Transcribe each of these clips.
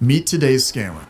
Meet today's scammer.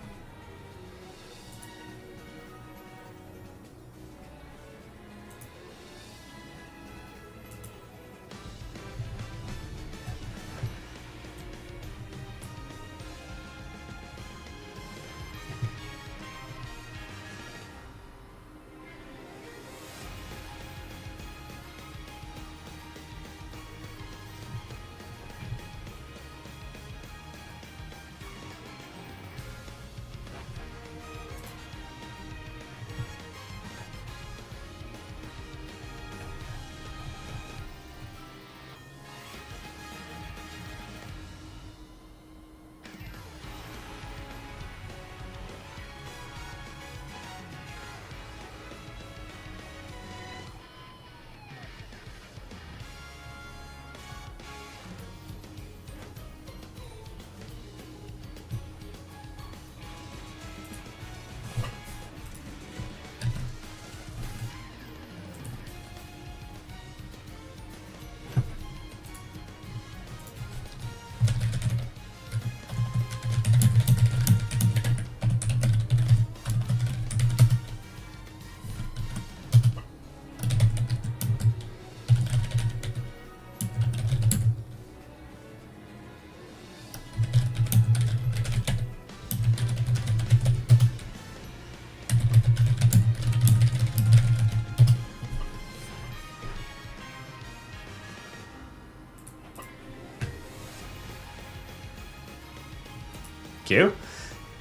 Thank you.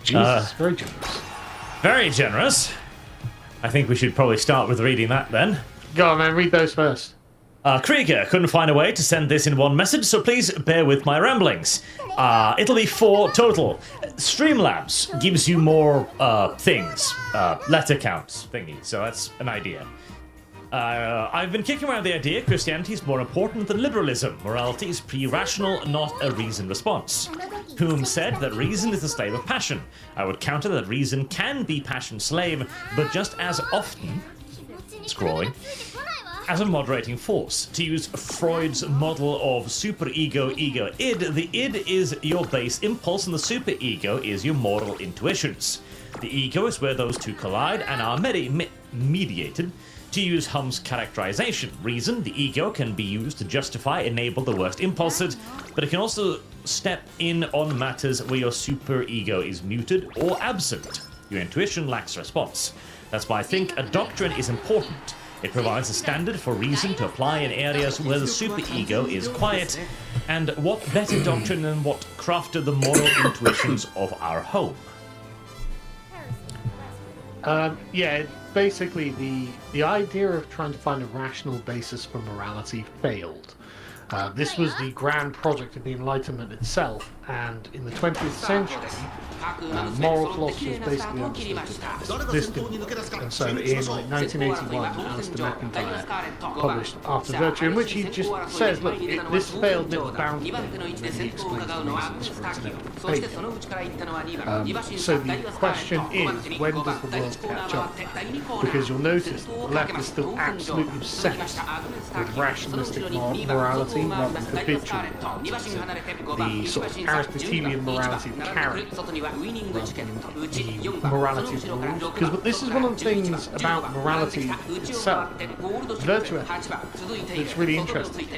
Jesus, very generous. Very generous. I think we should probably start with reading that then. Go on, man, read those first. Krieger couldn't find a way to send this in one message, so please bear with my ramblings. It'll be 4 total. Streamlabs gives you more things, letter counts thingy, so that's an idea. I've been kicking around the idea Christianity is more important than liberalism. Morality is pre-rational, not a reasoned response. Whom said that reason is the slave of passion. I would counter that reason can be passion's slave, but just as often, scrolling, as a moderating force. To use Freud's model of superego, ego, id, the id is your base impulse and the superego is your moral intuitions. The ego is where those two collide and are mediated. To use Hum's characterization, reason, the ego can be used to justify, enable the worst impulses, but it can also step in on matters where your superego is muted or absent. Your intuition lacks response. That's why I think a doctrine is important. It provides a standard for reason to apply in areas where the superego is quiet, and what better doctrine than what crafted the moral intuitions of our home? Yeah, basically the idea of trying to find a rational basis for morality failed. This was the grand project of the Enlightenment itself, and in the 20th century, moral philosophers basically understood this didn't work. And so in 1981, Alistair McIntyre published After Virtue, in which he just says, look, this failed and it was bound to fail, and then he explains the reasons for its inevitable failure. So the question is, when does the world catch up? Because you'll notice that the left is still absolutely obsessed with rationalistic morality rather than habitual morality. The sort of Aristotelian morality of character rather than the morality of rules. Because this is one of the things about morality itself, virtue ethics, that's really interesting.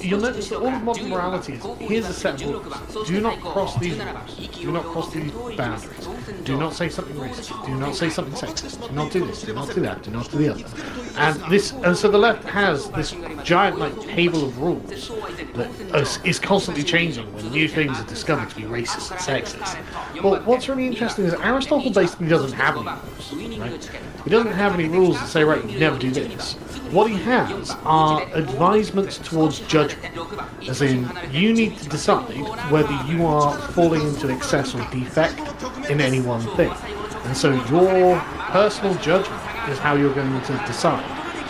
You'll notice that all of modern morality is, here's a set of rules. Do not cross these rules. Do not cross these boundaries. Do not say something racist. Do not say something sexist. Do not do this. Do not do that. Do not do the other. And so the left has this giant table of rules that is constantly changing when new things are discovered to be racist and sexist. Well, what's really interesting is Aristotle basically doesn't have any rules, right? He doesn't have any rules that say, right, you never do this. What he has are advisements towards judgment, as in, you need to decide whether you are falling into excess or defect in any one thing. And so your personal judgment is how you're going to decide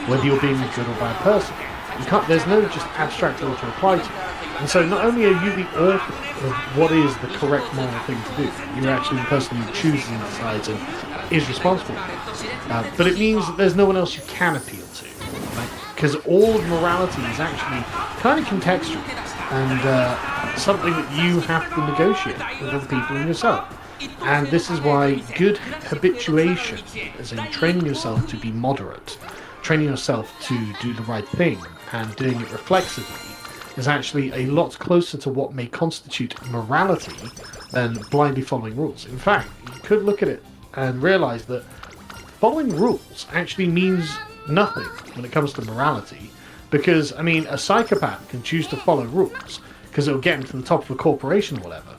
whether you're being a good or bad person. There's no just abstract rule to apply to. And so not only are you the author of what is the correct moral thing to do, you're actually the person who chooses and decides and is responsible for it. But it means that there's no one else you can appeal to. Because all of morality is actually kind of contextual and something that you have to negotiate with other people and yourself. And this is why good habituation, as in training yourself to be moderate, training yourself to do the right thing and doing it reflexively, is actually a lot closer to what may constitute morality than blindly following rules. In fact, you could look at it and realize that following rules actually means nothing when it comes to morality, because, I mean, a psychopath can choose to follow rules because it'll get him to the top of a corporation or whatever.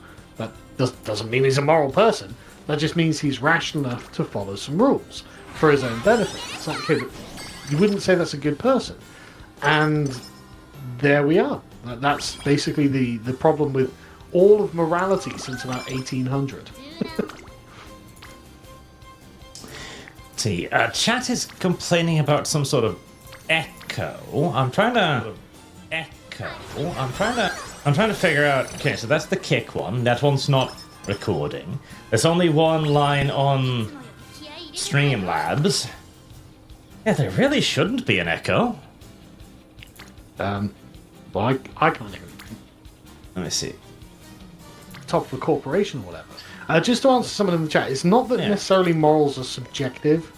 That doesn't mean he's a moral person. That just means he's rational enough to follow some rules for his own benefit. It's not okay, but you wouldn't say that's a good person. And there we are. That's basically the problem with all of morality since about 1800. See, chat is complaining about some sort of echo. I'm trying to figure out. Okay, so that's the kick one. That one's not recording. There's only one line on Streamlabs. Yeah, there really shouldn't be an echo. Well, I can't hear it. Let me see. Top of a corporation or whatever. Just to answer someone in the chat, it's not that necessarily morals are subjective.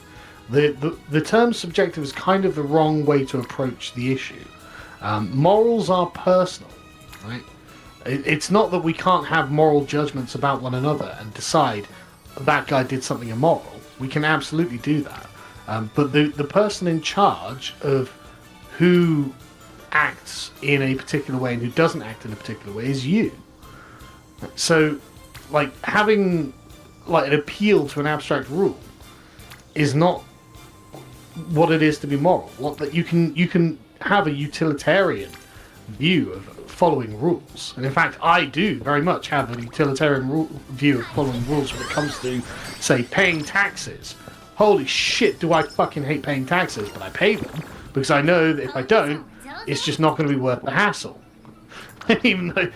The term subjective is kind of the wrong way to approach the issue. Morals are personal, right? It's not that we can't have moral judgments about one another and decide that guy did something immoral. We can absolutely do that. But the person in charge of who acts in a particular way and who doesn't act in a particular way is you. So, like, having like an appeal to an abstract rule is not what it is to be moral. What that you can have a utilitarian view of following rules, and in fact, I do very much have a utilitarian view of following rules when it comes to, say, paying taxes. Holy shit, do I fucking hate paying taxes, but I pay them because I know that if I don't, it's just not going to be worth the hassle. Even though,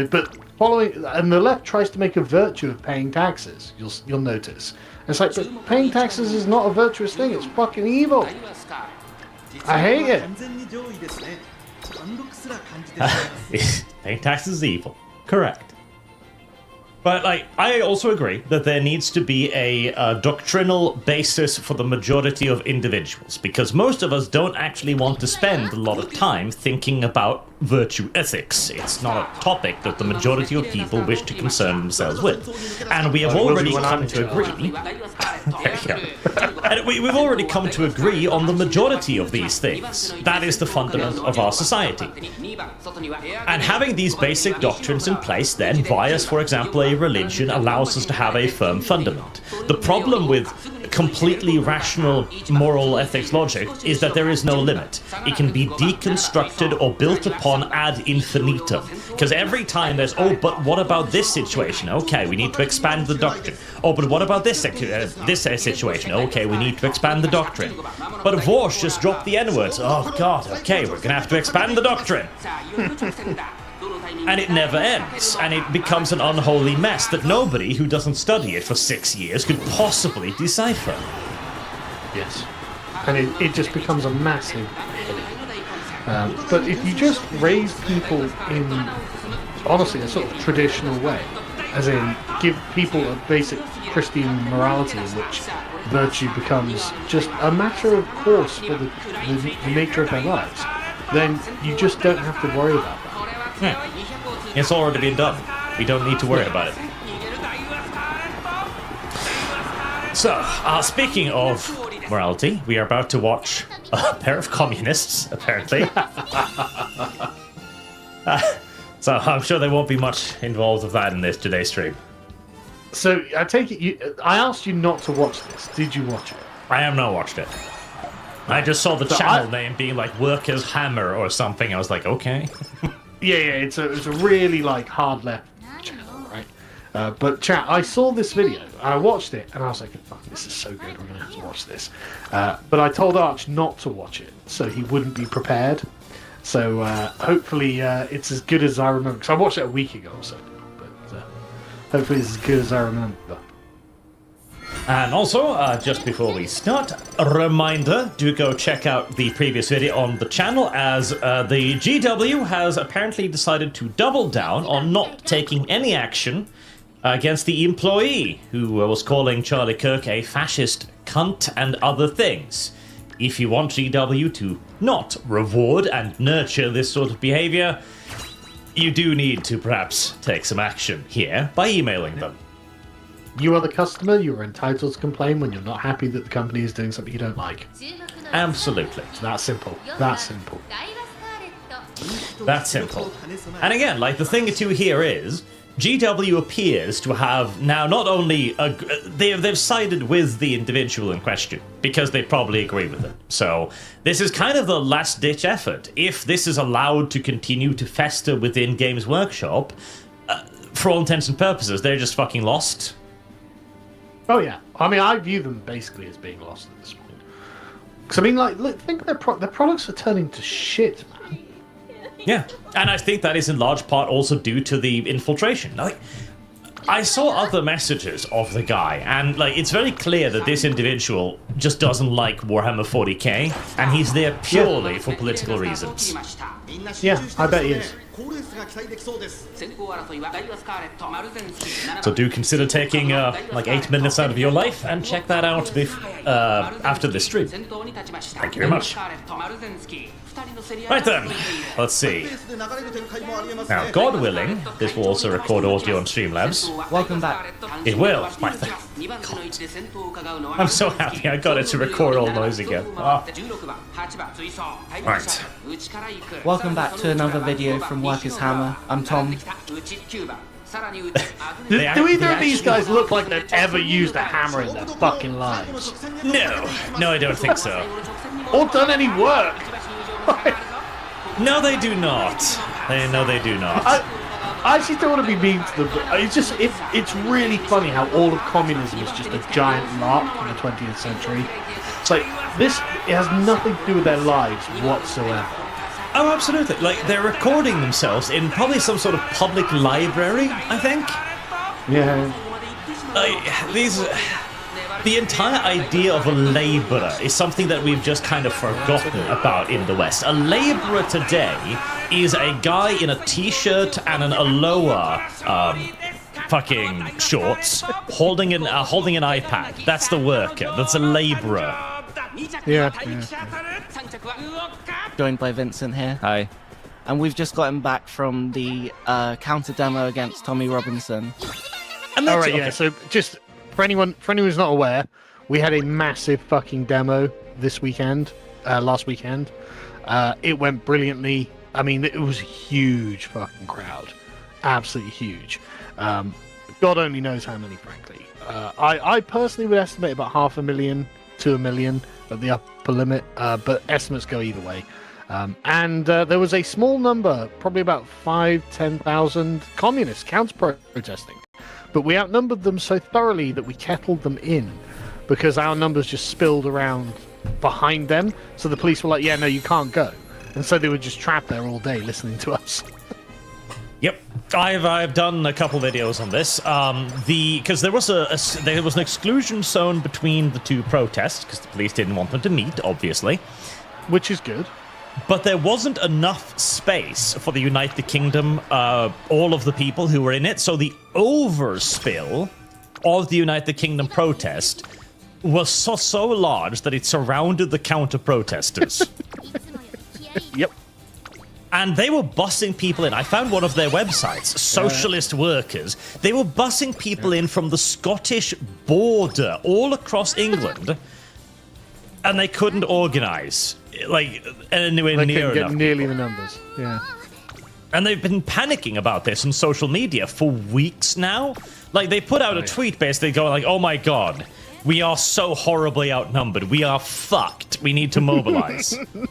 but following, and the left tries to make a virtue of paying taxes. You'll notice. It's like, but paying taxes is not a virtuous thing. It's fucking evil. I hate it. Paying taxes is evil. Correct. But I also agree that there needs to be a doctrinal basis for the majority of individuals, because most of us don't actually want to spend a lot of time thinking about virtue ethics. It's not a topic that the majority of people wish to concern themselves with. And we have already come to agree... And we've already come to agree on the majority of these things. That is the fundament of our society. And having these basic doctrines in place then, bias, for example, a religion, allows us to have a firm fundament. The problem with completely rational moral ethics logic is that there is no limit. It can be deconstructed or built upon ad infinitum. Because every time there's, oh, but what about this situation? Okay, we need to expand the doctrine. Oh, but what about this situation? Okay, we need to expand the doctrine. But Vorsh just dropped the N-words. Oh, God, okay, we're going to have to expand the doctrine. And it never ends, and it becomes an unholy mess that nobody who doesn't study it for 6 years could possibly decipher. Yes. And it just becomes a massive headache. But if you just raise people in, honestly, a sort of traditional way, as in give people a basic Christian morality in which virtue becomes just a matter of course for the nature of their lives, then you just don't have to worry about that. Yeah. It's already been done. We don't need to worry about it. So, speaking of morality, we are about to watch a pair of communists, apparently. So I'm sure there won't be much involved with that in today's stream. So I take it I asked you not to watch this. Did you watch it? I have not watched it. I just saw the channel name being like Workers Hammer or something. I was like, okay. Yeah, it's a really like hard left channel, right? But chat, I saw this video, I watched it, and I was like, fuck, this is so good, we're gonna have to watch this. But I told Arch not to watch it, so he wouldn't be prepared. So hopefully it's as good as I remember, because I watched it a week ago or so. But hopefully it's as good as I remember. And also, just before we start, a reminder, do go check out the previous video on the channel, as the GW has apparently decided to double down on not taking any action against the employee who was calling Charlie Kirk a fascist cunt and other things. If you want GW to not reward and nurture this sort of behavior, you do need to perhaps take some action here by emailing them. You are the customer, you are entitled to complain when you're not happy that the company is doing something you don't like. Absolutely. It's that simple. That simple. That simple. And again, like, the thing to here is, GW appears to have now not only they've sided with the individual in question because they probably agree with it. So this is kind of the last-ditch effort. If this is allowed to continue to fester within Games Workshop, for all intents and purposes, they're just fucking lost. Oh yeah, I mean, I view them basically as being lost at this point. Because I mean, like, look, think their products are turning to shit, man. Yeah, and I think that is in large part also due to the infiltration. Like, I saw other messages of the guy, and like, it's very clear that this individual just doesn't like Warhammer 40k, and he's there purely for political reasons. Yeah, I bet he is. So do consider taking like 8 minutes out of your life and check that out after this stream. Thank you very much. Right then, let's see. Now, God willing, this will also record audio on Streamlabs. Welcome back. It will. I'm so happy I got it to record all noise again. Oh. Right. Welcome back to another video from Workers Hammer. I'm Tom. Do either of these guys look like they've ever used a hammer in their fucking lives? No, I don't think so. Or done any work? No, they do not. No, they do not. I actually don't want to be mean to them, but it's really funny how all of communism is just a giant lark in the 20th century. It's like, it has nothing to do with their lives whatsoever. Oh, absolutely. Like, they're recording themselves in probably some sort of public library, I think. Yeah. The entire idea of a labourer is something that we've just kind of forgotten about in the West. A labourer today is a guy in a t-shirt and an Aloha fucking shorts holding an iPad. That's the worker. That's a labourer. Yeah. Joined by Vincent here. Hi. And we've just gotten back from the counter demo against Tommy Robinson. And All right, yeah. So just for anyone who's not aware, we had a massive fucking demo last weekend. It went brilliantly. I mean, it was a huge fucking crowd, absolutely huge. God only knows how many, frankly. I personally would estimate about 500,000 to 1 million at the upper limit, but estimates go either way. And there was a small number, probably about 5,000-10,000 communists counter-protesting. But we outnumbered them so thoroughly that we kettled them in, because our numbers just spilled around behind them. So the police were like, yeah, no, you can't go. And so they were just trapped there all day listening to us. Yep, I've done a couple videos on this. Because there was an exclusion zone between the two protests, because the police didn't want them to meet, obviously. Which is good. But there wasn't enough space for the Unite the Kingdom, all of the people who were in it. So the overspill of the Unite the Kingdom protest was so large that it surrounded the counter-protesters. Yep. And they were bussing people in. I found one of their websites, Socialist Workers. They were bussing people in from the Scottish border all across England, and they couldn't organise. Like, anywhere near enough. Nearly the numbers, yeah. And they've been panicking about this on social media for weeks now. Like, they put out a tweet basically going like, oh my god, We are so horribly outnumbered. We are fucked. We need to mobilize. And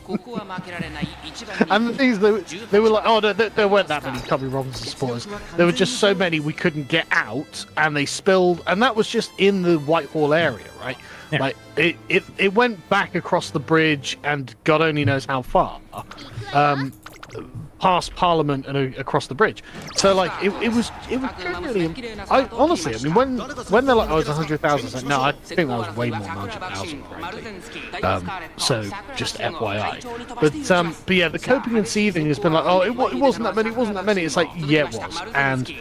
the things they were like, oh, there weren't that many Tommy Robinson supporters. There were just so many we couldn't get out, and they spilled, and that was just in the Whitehall area, right? Yeah. Like it went back across the bridge, and God only knows how far, past Parliament and across the bridge. So like it was generally. I honestly, I mean, when they're like, oh, it's 100,000, it's like, no, I think that was way more than 100,000, frankly. So just FYI. But yeah, the coping and seething has been like, oh, it wasn't that many. It's like, yeah, it was, and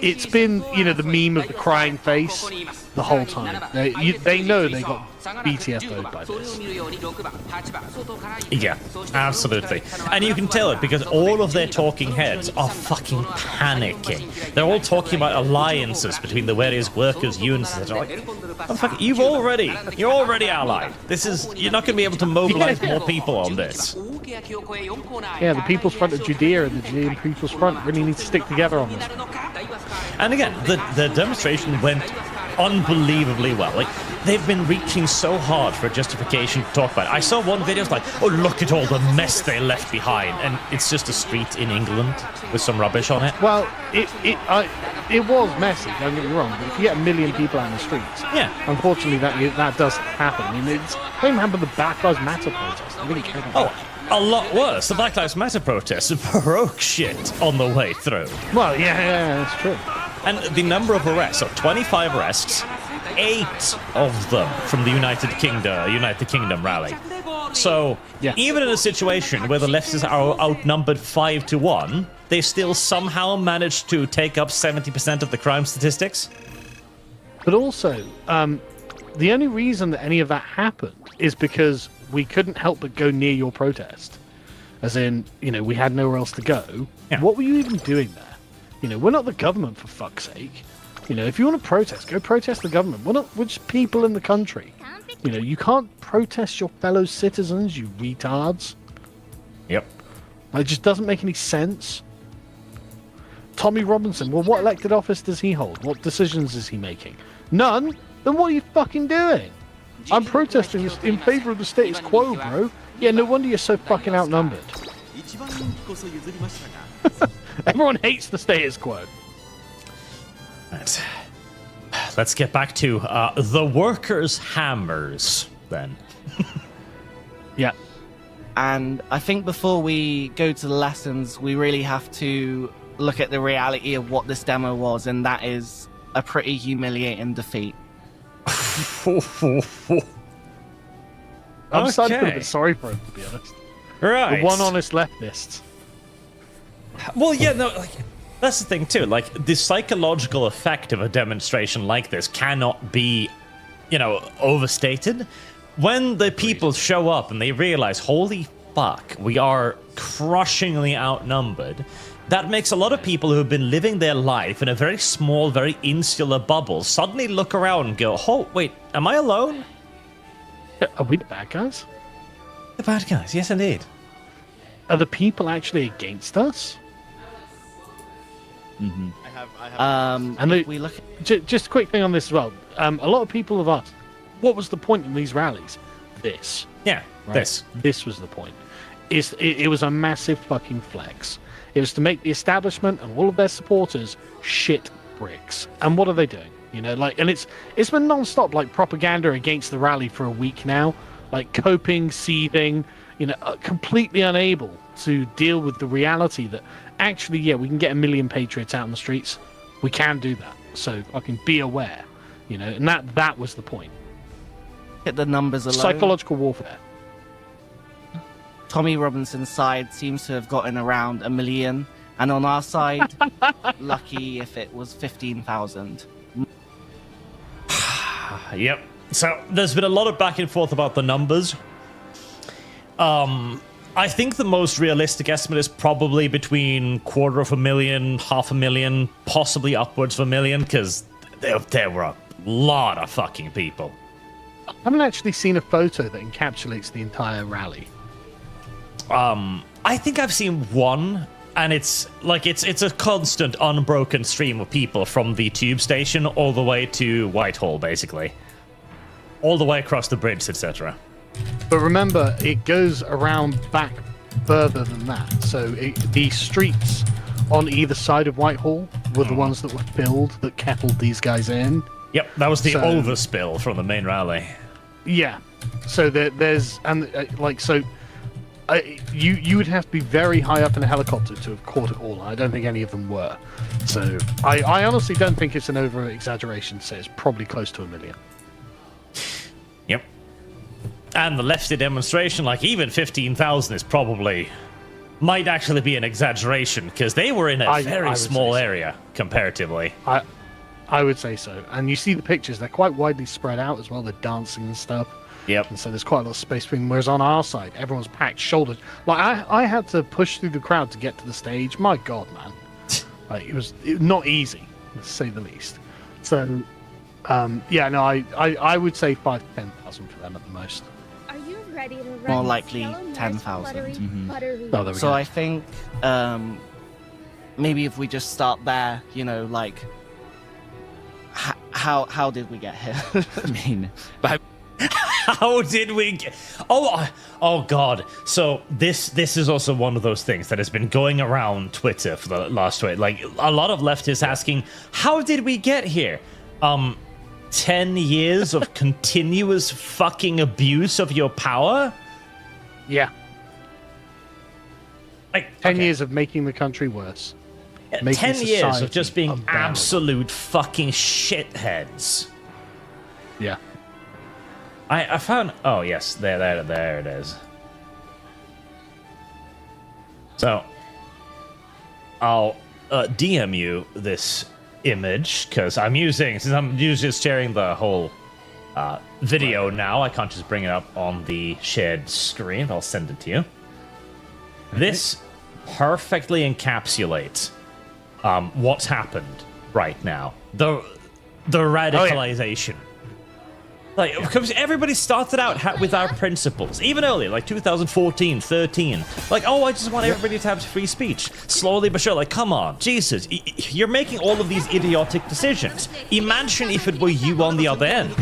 it's been, you know, the meme of the crying face the whole time. They know they got BTFO'd by this. Yeah, absolutely. And you can tell it because all of their talking heads are fucking panicking. They're all talking about alliances between the various workers' units. That are like, oh, fuck, you're already allied. You're not going to be able to mobilize more people on this. Yeah, the People's Front of Judea and the Judean People's Front really need to stick together on this. And again, the demonstration went unbelievably well. Like, they've been reaching so hard for a justification to talk about it. I saw one video, it's like, oh, look at all the mess they left behind. And it's just a street in England with some rubbish on it. Well, it was messy, don't get me wrong, but if you get 1 million people out in the streets, yeah, unfortunately that does happen. I mean, it's same happened with the Black Lives Matter protest. I really care about that. A lot worse. The Black Lives Matter protests broke shit on the way through. Well, yeah, that's true. And the number of arrests, so 25 arrests, 8 of them from the United Kingdom rally. So, yeah. Even in a situation where the leftists are outnumbered 5-1, they still somehow managed to take up 70% of the crime statistics. But also, the only reason that any of that happened is because we couldn't help but go near your protest. As in, you know, we had nowhere else to go. Yeah. What were you even doing there? You know, we're not the government, for fuck's sake. You know, if you want to protest, go protest the government. We're not which people in the country. You know, you can't protest your fellow citizens, you retards. Yep. It just doesn't make any sense. Tommy Robinson, well, what elected office does he hold? What decisions is he making? None? Then what are you fucking doing? I'm protesting in favor of the status quo, bro. Yeah, no wonder you're so fucking outnumbered. Everyone hates the status quo. Right. Let's get back to the workers' hammers, then. Yeah. And I think before we go to the lessons, we really have to look at the reality of what this demo was, and that is a pretty humiliating defeat. I'm starting to feel a bit sorry for him, to be honest. Right. The one honest leftist. Well, yeah, no, like, that's the thing, too. Like, the psychological effect of a demonstration like this cannot be, you know, overstated. When the people show up and they realize, holy fuck, we are crushingly outnumbered, that makes a lot of people who have been living their life in a very small, very insular bubble suddenly look around and go, oh, wait, am I alone? Are we the bad guys? The bad guys, yes, indeed. Are the people actually against us? Mm-hmm. And we look at... just a quick thing on this as well. A lot of people have asked, what was the point in these rallies? This. Yeah, right? This was the point. It was a massive fucking flex. It was to make the establishment and all of their supporters shit bricks. And what are they doing? You know, like, and it's been non-stop, like, propaganda against the rally for a week now, like coping, seething, you know, completely unable to deal with the reality that actually, yeah, we can get 1 million patriots out in the streets. We can do that. So I can be aware, you know, and that was the point. At the numbers alone, psychological warfare. Tommy Robinson's side seems to have gotten around 1 million, and on our side, lucky if it was 15,000. Yep. So there's been a lot of back and forth about the numbers. I think the most realistic estimate is probably between 250,000, 500,000, possibly upwards of 1 million, because there were a lot of fucking people. I haven't actually seen a photo that encapsulates the entire rally. I think I've seen one, and it's a constant unbroken stream of people from the tube station all the way to Whitehall, basically. all the way across the bridge, etc. But remember, it goes around back further than that. So the streets on either side of Whitehall were the ones that were filled that kettled these guys in. Yep, that was the overspill from the main rally. Yeah. So there's you would have to be very high up in a helicopter to have caught it all. I don't think any of them were. So I honestly don't think it's an over exaggeration to say it's probably close to 1 million. Yep. And the lefty demonstration, like even 15,000 is probably might actually be an exaggeration because they were in a very small area comparatively. I would say so. And you see the pictures, they're quite widely spread out as well. They're dancing and stuff. Yep. And so there's quite a lot of space between them. Whereas on our side, everyone's packed shoulders. Like, I had to push through the crowd to get to the stage. My God, man. Like, it was not easy, to say the least. So, I would say 5 to 10,000 for them at the most. Are you ready to run More likely so nice 10,000. buttery, buttery? Oh, there we So go. I think maybe if we just start there, you know, like how did we get here? I mean, but How did we get... Oh God. So this is also one of those things that has been going around Twitter for the last week. Like, a lot of leftists asking, how did we get here? 10 years of continuous fucking abuse of your power? Yeah. Like, 10 okay. years of making the country worse. Making 10 years of society just being unbearable. absolute fucking shitheads. Yeah. I found... Oh, yes. There it is. So, I'll DM you this image, because since I'm usually sharing the whole video now, I can't just bring it up on the shared screen. I'll send it to you. This perfectly encapsulates what's happened right now. The radicalization. Like, because everybody started out with our principles, even earlier, like 2014, 13. Like, oh, I just want everybody to have free speech. Slowly but surely, like, come on, Jesus, you're making all of these idiotic decisions. Imagine if it were you on the other end.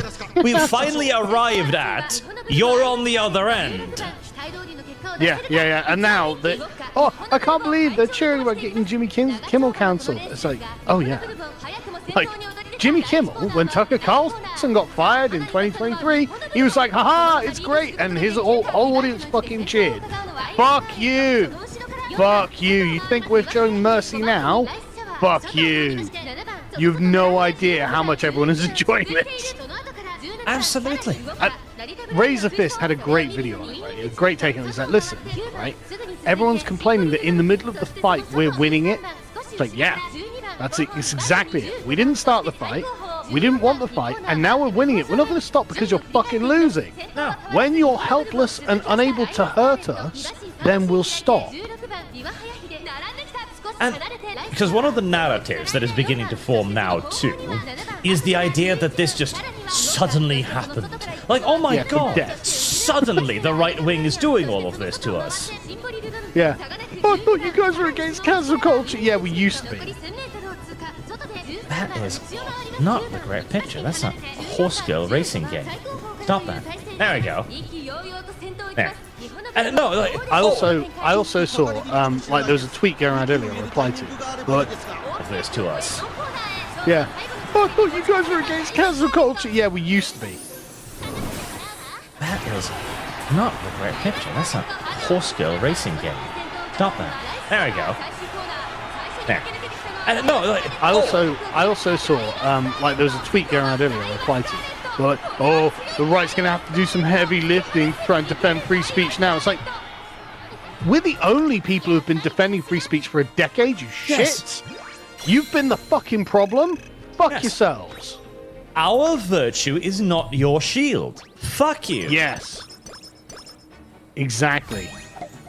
We've finally arrived at, you're on the other end. Yeah. And now, I can't believe they're cheering about getting Jimmy Kimmel cancelled. It's like, oh yeah. Like, Jimmy Kimmel, when Tucker Carlson got fired in 2023, he was like, haha, it's great. And his whole audience fucking cheered. Fuck you. Fuck you. You think we're showing mercy now? Fuck you. You have no idea how much everyone is enjoying this. Absolutely. Razor Fist had a great video on it, right? A great take on it. He's like, listen, right? Everyone's complaining that in the middle of the fight, we're winning it. It's like, yeah. That's it. It's exactly it. We didn't start the fight. We didn't want the fight, and now we're winning it. We're not going to stop because you're fucking losing. No. When you're helpless and unable to hurt us, then we'll stop. And because one of the narratives that is beginning to form now, too, is the idea that this just suddenly happened. Like, oh my God, suddenly the right wing is doing all of this to us. Yeah. Oh, I thought you guys were against cancel culture. Yeah, we used to be. That is not the correct picture. That's not a horse girl racing game. Stop that. There we go. There. And no, like, I also saw, like, there was a tweet going around earlier, I replied to, but of this to us. yeah. Oh, I thought you guys were against cancel culture. Yeah, we used to be. That is not the correct picture. That's not a horse girl racing game. Stop that. There we go. There. And no, like, I also saw, like, there was a tweet going around earlier, I replied to, but, oh, the right's going to have to do some heavy lifting trying to defend free speech now. It's like, we're the only people who've been defending free speech for a decade, you Yes. shit. You've been the fucking problem. Fuck Yes. yourselves. our virtue is not your shield. Fuck you. Yes. Exactly.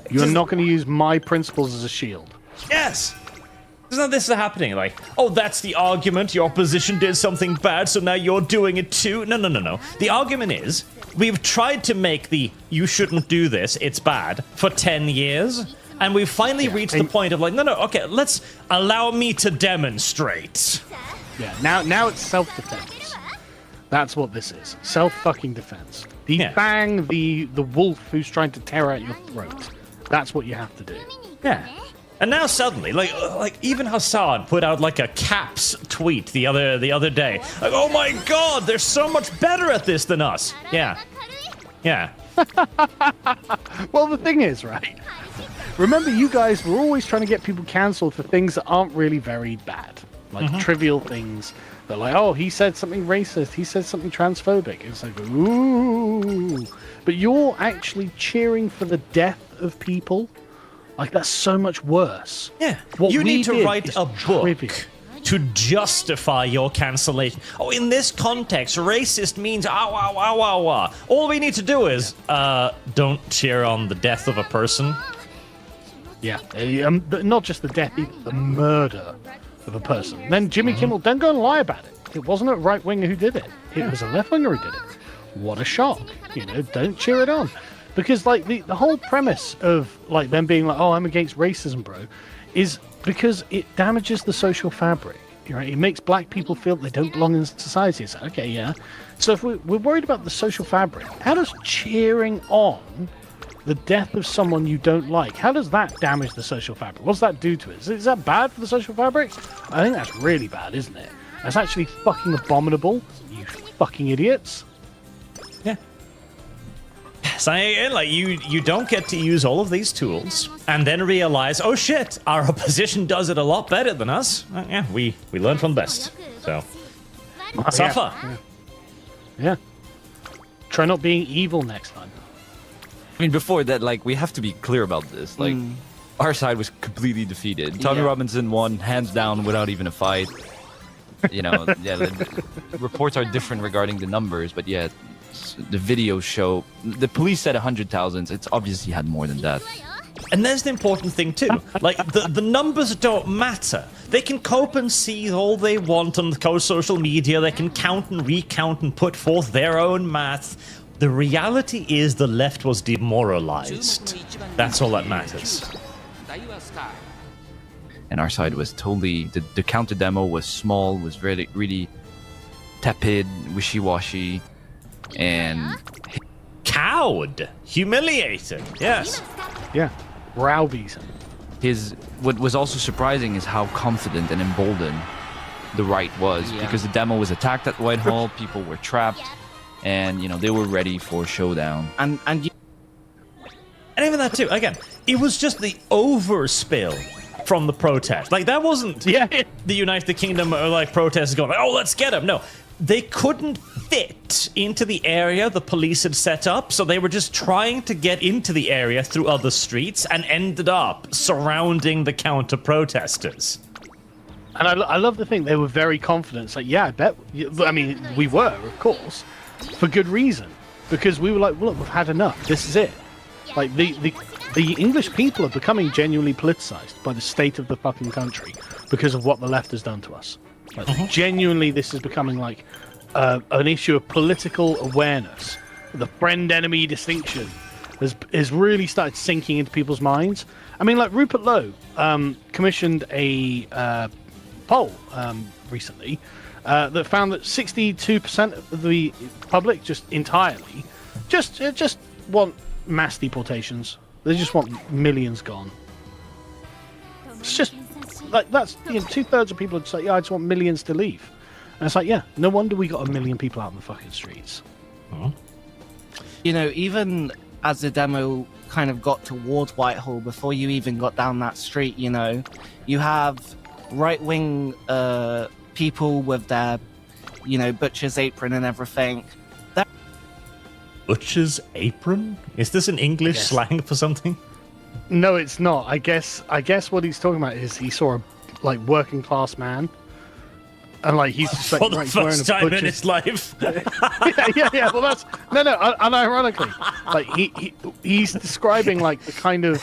You're not going to use my principles as a shield. Yes. This is happening. Like, oh, that's the argument. Your opposition did something bad, so now you're doing it too. No. The argument is, we've tried to make the you shouldn't do this, it's bad, for 10 years. And we've finally reached the point of like, no, okay, let's allow me to demonstrate. Yeah, now it's self-defense. That's what this is. Self-fucking defense. Defang the wolf who's trying to tear out your throat. That's what you have to do. Yeah. And now suddenly, like even Hassan put out like a caps tweet the other day. Like, oh my god, they're so much better at this than us. Yeah. Yeah. Well, the thing is, right? Remember, you guys were always trying to get people cancelled for things that aren't really very bad. Like trivial things. They're like, oh, he said something racist. He said something transphobic. It's like, ooh. But you're actually cheering for the death of people? Like, that's so much worse. Yeah. What you we need to did write is a book trivial. to justify your cancellation. Oh, in this context, racist means ah. All we need to do is don't cheer on the death of a person. Yeah. But not just the death, the murder of a person. Then Jimmy Kimmel, don't go and lie about it. It wasn't a right winger who did it. It was a left winger who did it. What a shock. Don't cheer it on. Because, like, the whole premise of, like, them being like, oh, I'm against racism, bro, is because it damages the social fabric. Right? It makes black people feel they don't belong in society. It's like, okay, yeah. So if we're worried about the social fabric, how does cheering on the death of someone you don't like, how does that damage the social fabric? What does that do to it? Is that bad for the social fabric? I think that's really bad, isn't it? That's actually fucking abominable, you fucking idiots. Yeah. So, like, you don't get to use all of these tools and then realize, oh shit, our opposition does it a lot better than us. Yeah, we learn from the best. So, suffer. Yeah. Try not being evil next time. I mean, before that, like, we have to be clear about this. Like, our side was completely defeated. Tommy Robinson won hands down without even a fight. The reports are different regarding the numbers, but yeah, the videos show the police said 100,000. It's obviously had more than that. And there's the important thing too. Like, the numbers don't matter. They can cope and see all they want on the social media. They can count and recount and put forth their own math. The reality is the left was demoralized. That's all that matters. And our side was totally... The counter demo was small, was really, really tepid, wishy-washy, and... Cowed! Humiliated! Yes. Yeah. Browbeaten. What was also surprising is how confident and emboldened the right was, because the demo was attacked at Whitehall, people were trapped, and, they were ready for showdown. And even that too, again, it was just the overspill from the protest. Like, that wasn't the United Kingdom or like protests going, oh, let's get them. No, they couldn't fit into the area the police had set up, so they were just trying to get into the area through other streets and ended up surrounding the counter-protesters. And I love the thing, they were very confident. It's like, yeah, I bet. I mean, we were, of course, for good reason. Because we were like, look, we've had enough. This is it. Like, the English people are becoming genuinely politicized by the state of the fucking country because of what the left has done to us. Like, genuinely, this is becoming like an issue of political awareness. The friend-enemy distinction has really started sinking into people's minds. I mean, like, Rupert Lowe commissioned a poll recently that found that 62% of the public just want mass deportations. They just want millions gone. It's just like, that's 2/3 of people would say, yeah, I just want millions to leave. And it's like, yeah, no wonder we got 1 million people out in the fucking streets. Even as the demo kind of got towards Whitehall, before you even got down that street, you have right-wing people with their, butcher's apron and everything. Butcher's apron? Is this an English slang for something? No, it's not. I guess what he's talking about is he saw a working class man, and like he's just like for the first time in his life. yeah. Well, that's no. Unironically, like he's describing like the kind of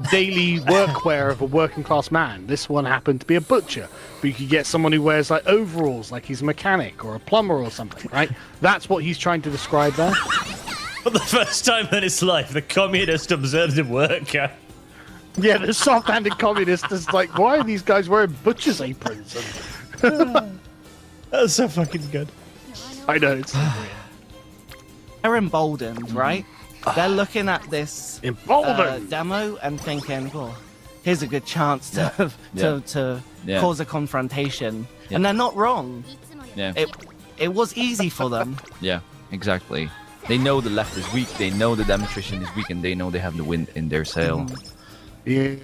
daily workwear of a working class man. This one happened to be a butcher, but you could get someone who wears like overalls, like he's a mechanic or a plumber or something, right? That's what he's trying to describe there. For the first time in his life, the communist observed a worker. Yeah, the soft-handed communist is like, why are these guys wearing butcher's aprons? That's so fucking good. I know. It's They're emboldened, right? They're looking at this emboldened. demo and thinking, well, here's a good chance to cause a confrontation. Yeah. And they're not wrong. Yeah. It was easy for them. Yeah, exactly. They know the left is weak. They know the demonstration is weak, and they know they have the wind in their sail. Yeah.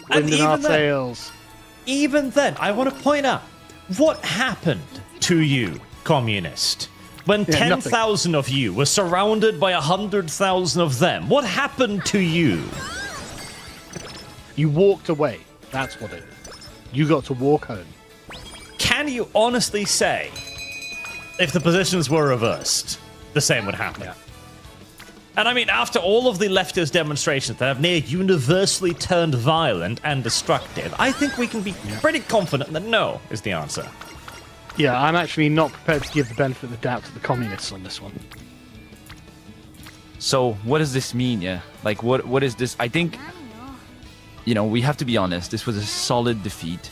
And Wind in our even then- sails. Even then, I want to point out what happened to you, communist, when Yeah, 10,000 of you were surrounded by 100,000 of them. What happened to you? You walked away. That's what it is. You got to walk home. Can you honestly say, if the positions were reversed, the same would happen? Yeah. And I mean, after all of the leftist demonstrations that have near universally turned violent and destructive, I think we can be pretty confident that no is the answer. Yeah, I'm actually not prepared to give the benefit of the doubt to the communists on this one. So what does this mean? Yeah, like what is this? I think, you know, we have to be honest. This was a solid defeat,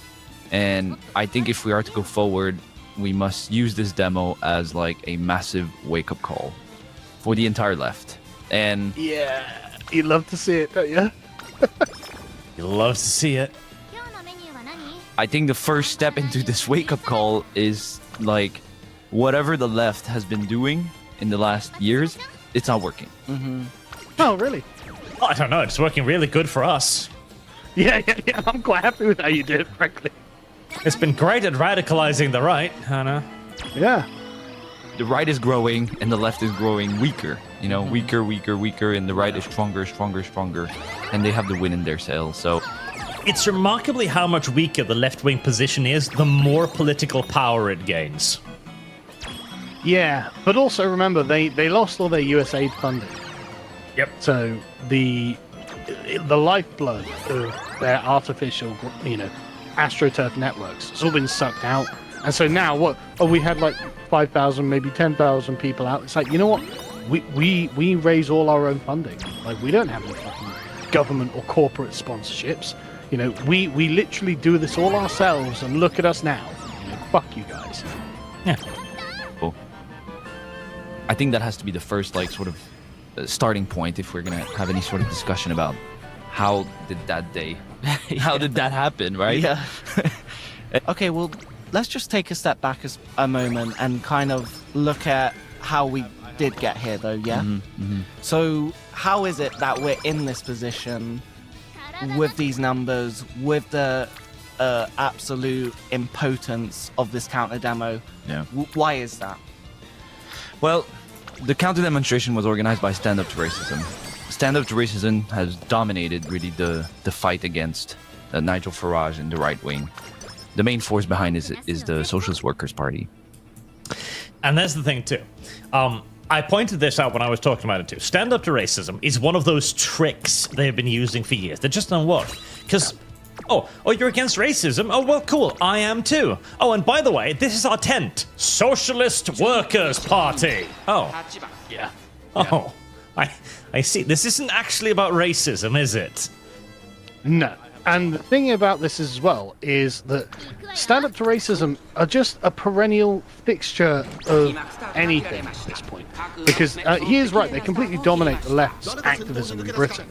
and I think if we are to go forward, we must use this demo as like a massive wake-up call for the entire left. And Yeah, you'd love to see it, don't you? You love to see it. I think the first step into this wake-up call is like whatever the left has been doing in the last years, it's not working. Oh, really? Oh, I don't know, it's working really good for us. Yeah. I'm quite happy with how you did it, frankly. It's been great at radicalizing the right, Hannah. Yeah. The right is growing and the left is growing weaker. You know, weaker, and the right is stronger, and they have the wind in their sails. So It's remarkably how much weaker the left-wing position is, the more political power it gains. Yeah, but also remember, they lost all their US aid funding. Yep. So the lifeblood of their artificial, AstroTurf networks has all been sucked out. And so now what? Oh, we had like 5,000, maybe 10,000 people out. It's like, you know what? We raise all our own funding. Like, we don't have any fucking government or corporate sponsorships. You know, we literally do this all ourselves, and look at us now. Fuck you guys. Yeah. cool. I think that has to be the first like sort of starting point if we're gonna have any sort of discussion about how did that happen, right? Yeah. Okay, well, let's just take a step back a moment and kind of look at how we did get here, though, yeah? So, how is it that we're in this position with these numbers, with the absolute impotence of this counter demo? Yeah. Why is that? Well, the counter demonstration was organized by Stand Up to Racism. Stand Up to Racism has dominated really the fight against Nigel Farage and the right wing. The main force behind is the Socialist Workers' Party. And that's the thing, too. I pointed this out when I was talking about it, too. Stand Up to Racism is one of those tricks they've been using for years. They just don't work. Because, oh, you're against racism? Oh, well, cool. I am, too. Oh, and by the way, this is our tent. Socialist Workers' Party. Oh. Yeah. Oh. I see. This isn't actually about racism, is it? No. And the thing about this as well is that Stand Up to Racism are just a perennial fixture of anything at this point. Because he is right, they completely dominate the left's activism in Britain.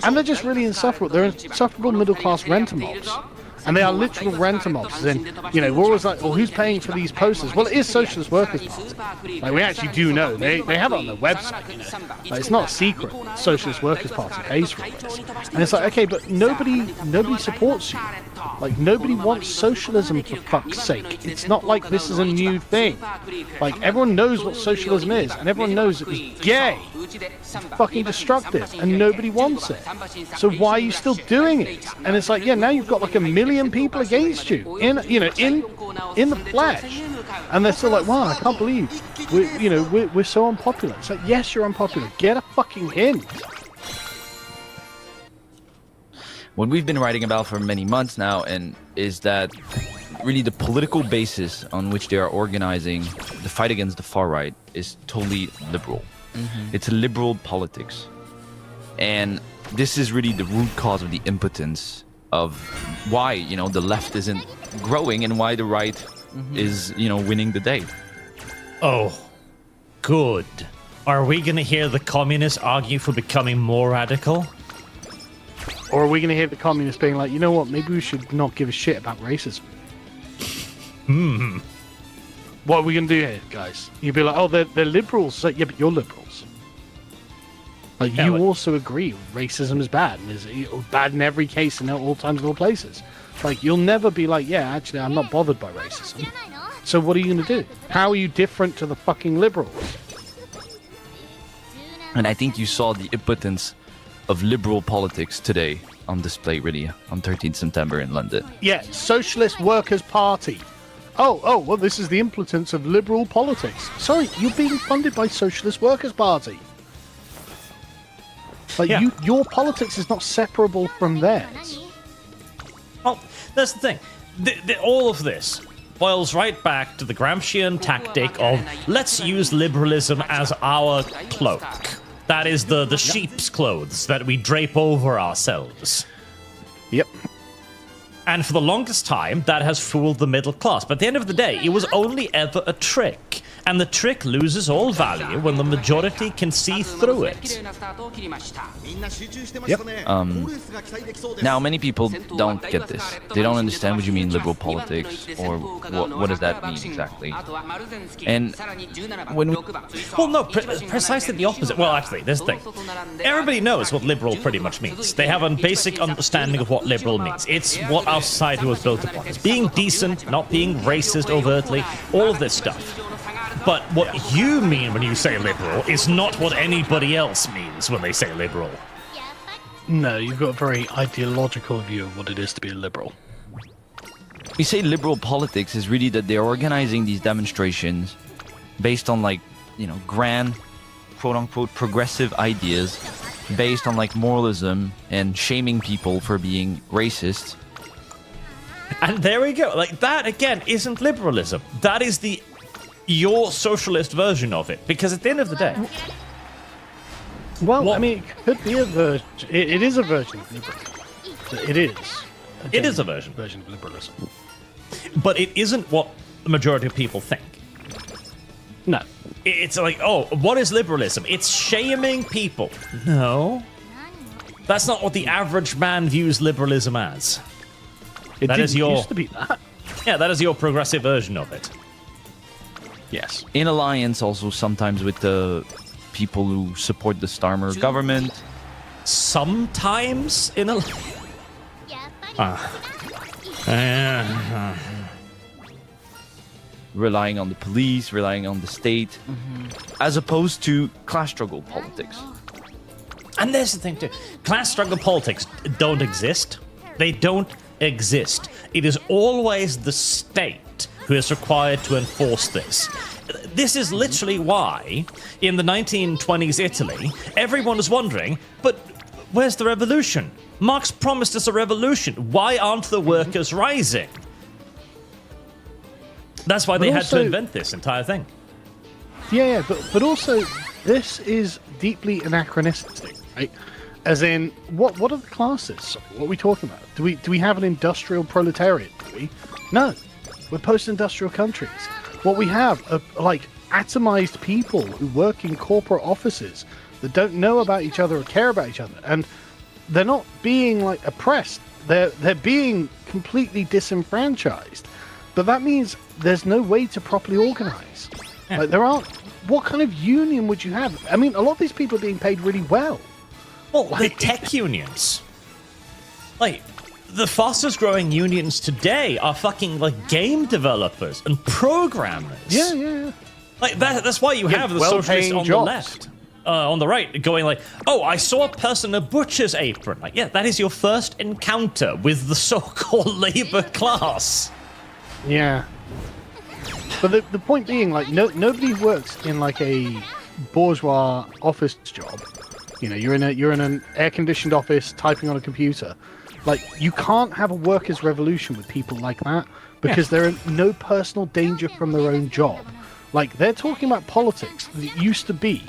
And they're just really insufferable. They're insufferable middle-class renter mobs. And they are literal renter mobs. As in, we're always like, well, who's paying for these posters? Well, it is Socialist Workers' Party. Like, we actually do know. They have it on their website, Like, it's not a secret. Socialist Workers' Party pays for it. And it's like, okay, but nobody supports you. Like, nobody wants socialism, for fuck's sake. It's not like this is a new thing. Like, everyone knows what socialism is, and everyone knows it was gay, fucking destructive, and nobody wants it. So why are you still doing it? And it's like, yeah, now you've got like 1 million people against you in the flesh, and they're still like, wow, I can't believe we're so unpopular. It's like, yes, you're unpopular. Get a fucking hint. What we've been writing about for many months now, and is that really the political basis on which they are organizing the fight against the far right is totally liberal. It's liberal politics, and this is really the root cause of the impotence of why the left isn't growing and why the right is winning the day. Oh, good. Are we gonna hear the communists argue for becoming more radical? Or are we going to hear the communists being like, you know what, maybe we should not give a shit about racism? What are we going to do here, guys? You'd be like, oh, they're liberals. Like, yeah, but you're liberals. Like, Yeah, you but- also agree racism is bad, and is bad in every case and at all times and all places. Like, you'll never be like, yeah, actually, I'm not bothered by racism. So what are you going to do? How are you different to the fucking liberals? And I think you saw the impotence of liberal politics today on display, really, on 13th September in London. Yeah, Socialist Workers' Party. Oh, well, this is the impotence of liberal politics. Sorry, you're being funded by Socialist Workers' Party. Like, Yeah. your politics is not separable from theirs. Well, that's the thing. All of this boils right back to the Gramscian tactic of let's use liberalism as our cloak. That is the sheep's clothes that we drape over ourselves. Yep. And for the longest time, that has fooled the middle class. But at the end of the day, it was only ever a trick. And the trick loses all value when the majority can see through it. Now, many people don't get this. They don't understand what you mean liberal politics, or what does that mean exactly. And when we... Well, no, precisely the opposite. Well, actually, there's the thing. Everybody knows what liberal pretty much means. They have a basic understanding of what liberal means. It's what our society was built upon. It's being decent, not being racist overtly, all of this stuff. But what you mean when you say liberal is not what anybody else means when they say liberal. No, you've got a very ideological view of what it is to be a liberal. We say liberal politics is really that they're organizing these demonstrations based on, like, you know, grand, quote-unquote, progressive ideas based on, like, moralism and shaming people for being racist. And there we go. Like, that, again, isn't liberalism. That is your socialist version of it. Because at the end of the day... Well, What- I mean, it could be a version. It is a version of liberalism. It is. It is a version. Version of liberalism. But it isn't what the majority of people think. No. It's like, oh, what is liberalism? It's shaming people. No. That's not what the average man views liberalism as. It That is didn't your- used to be that. Yeah, that is your progressive version of it. Yes. In alliance also sometimes with the people who support the Starmer government. Sometimes in a... Relying on the police, relying on the state, as opposed to class struggle politics. And there's the thing too. Class struggle politics don't exist. They don't exist. It is always the state who is required to enforce this. This is literally why, in the 1920s Italy, everyone was wondering, but where's the revolution? Marx promised us a revolution. Why aren't the workers rising? That's why they had to also- invent this entire thing. Yeah, but also, this is deeply anachronistic, right? As in, what are the classes? Sorry, what are we talking about? Do we have an industrial proletariat? Do we? No, we're post-industrial countries. What we have are like atomized people who work in corporate offices that don't know about each other or care about each other, and they're not being like oppressed. They're being completely disenfranchised. But that means there's no way to properly organize. Like there aren't. What kind of union would you have? I mean, a lot of these people are being paid really well. Well, the tech unions. Like, the fastest growing unions today are fucking, like, game developers and programmers. Yeah. Like, that's why you Yeah, have the socialists well-paying on jobs. the left. On the right, going like, oh, I saw a person in a butcher's apron. Like, yeah, that is your first encounter with the so-called labor class. Yeah. But the point being, like, nobody works in like a bourgeois office job. You know, you're in an air-conditioned office typing on a computer. Like, you can't have a workers' revolution with people like that because they're in no personal danger from their own job. Like, they're talking about politics that used to be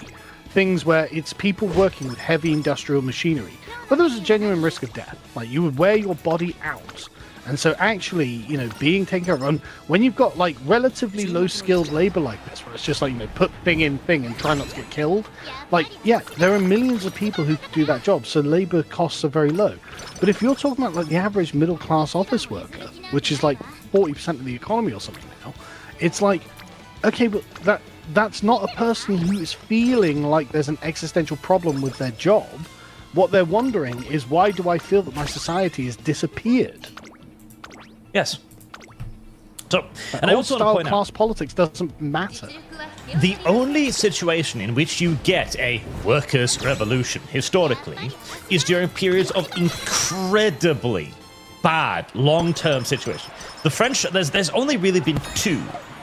things where it's people working with heavy industrial machinery, where there was a genuine risk of death. Like, you would wear your body out, And so actually, you know, being taken care of, and when you've got like relatively low skilled labor like this, where it's just like, you know, put thing in thing and try not to get killed, like, yeah, there are millions of people who can do that job, so labor costs are very low. But if you're talking about like the average middle class office worker, which is like 40% of the economy or something now, it's like, okay, but that's not a person who is feeling like there's an existential problem with their job. What they're wondering is, why do I feel that my society has disappeared? Yes. So, and I also want to point class out, politics doesn't matter. the only situation in which you get a workers' revolution, historically, is during periods of incredibly bad long-term situations. The French, there's only really been two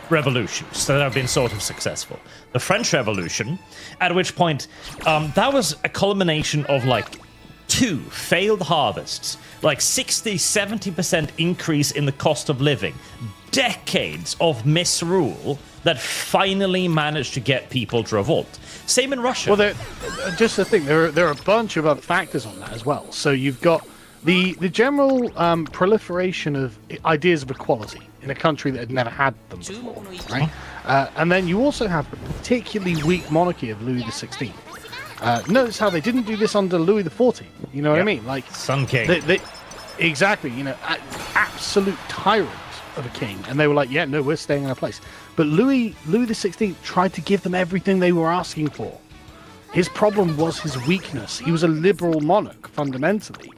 revolutions that have been sort of successful. The French Revolution, at which point that was a culmination of like 2 failed harvests, like 60-70% increase in the cost of living, decades of misrule that finally managed to get people to revolt. Same in Russia. Well, just the thing, there are a bunch of other factors on that as well. So you've got the general proliferation of ideas of equality in a country that had never had them before, right? And then you also have the particularly weak monarchy of Louis XVI. Notice how they didn't do this under Louis XIV. You know what I mean? Like Sun King. They exactly. You know, absolute tyrant of a king, and they were like, "Yeah, no, we're staying in our place." But Louis XVI tried to give them everything they were asking for. His problem was his weakness. He was a liberal monarch fundamentally,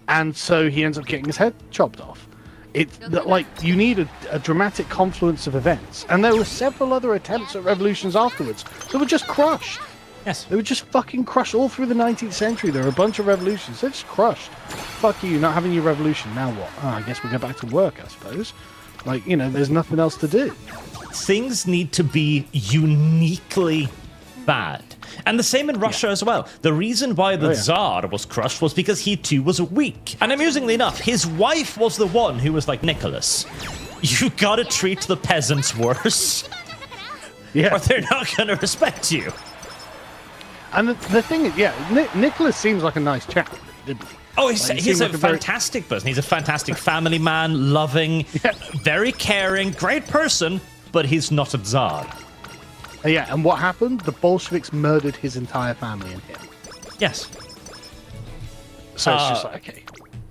and so he ends up getting his head chopped off. It's like you need a dramatic confluence of events, and there were several other attempts at revolutions afterwards that were just crushed. Yes. They were just fucking crushed all through the 19th century. There were a bunch of revolutions. They're just crushed. Fuck you, not having your revolution. Now what? Oh, I guess we go back to work, I suppose. Like, you know, there's nothing else to do. Things need to be uniquely bad. And the same in Russia as well. The reason why the Tsar was crushed was because he too was weak. And amusingly enough, his wife was the one who was like, Nicholas, you gotta treat the peasants worse, or they're not gonna respect you. And the thing is, Nicholas seems like a nice chap, didn't he? Oh, he's a fantastic person. He's a fantastic family man, loving, very caring, great person, but he's not a Tsar. Yeah, and what happened? The Bolsheviks murdered his entire family and him. Yes. So it's just like, okay,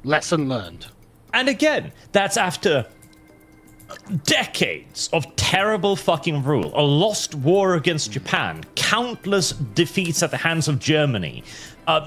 lesson learned. And again, that's after decades of terrible fucking rule, a lost war against Japan, countless defeats at the hands of Germany,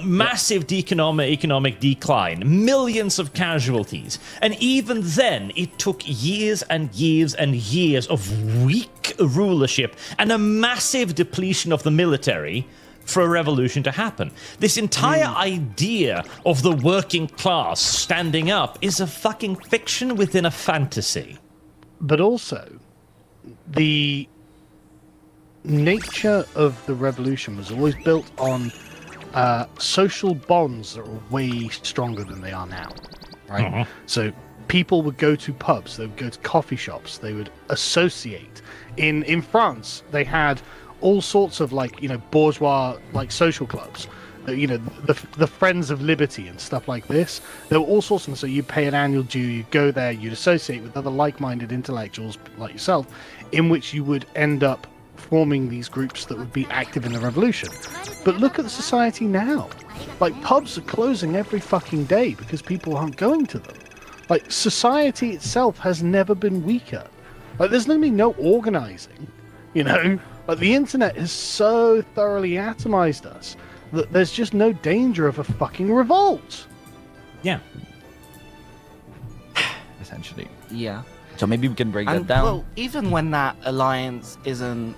massive economic decline, millions of casualties. And even then, it took years and years and years of weak rulership and a massive depletion of the military for a revolution to happen. This entire idea of the working class standing up is a fucking fiction within a fantasy. But also, the nature of the revolution was always built on social bonds that were way stronger than they are now, right? So people would go to pubs, they would go to coffee shops, they would associate. In France, they had all sorts of like, you know, bourgeois like social clubs. You know, the Friends of Liberty and stuff like this. There were all sorts of them. So you pay an annual due, you go there, you'd associate with other like-minded intellectuals like yourself, in which you would end up forming these groups that would be active in the revolution. But look at the society now. Like, pubs are closing every fucking day because people aren't going to them. Like, society itself has never been weaker. Like, there's going to be no organizing, you know? Like, the internet has so thoroughly atomized us that there's just no danger of a fucking revolt. Yeah. Essentially. Yeah. So maybe we can break that And, down. well, even when that alliance isn't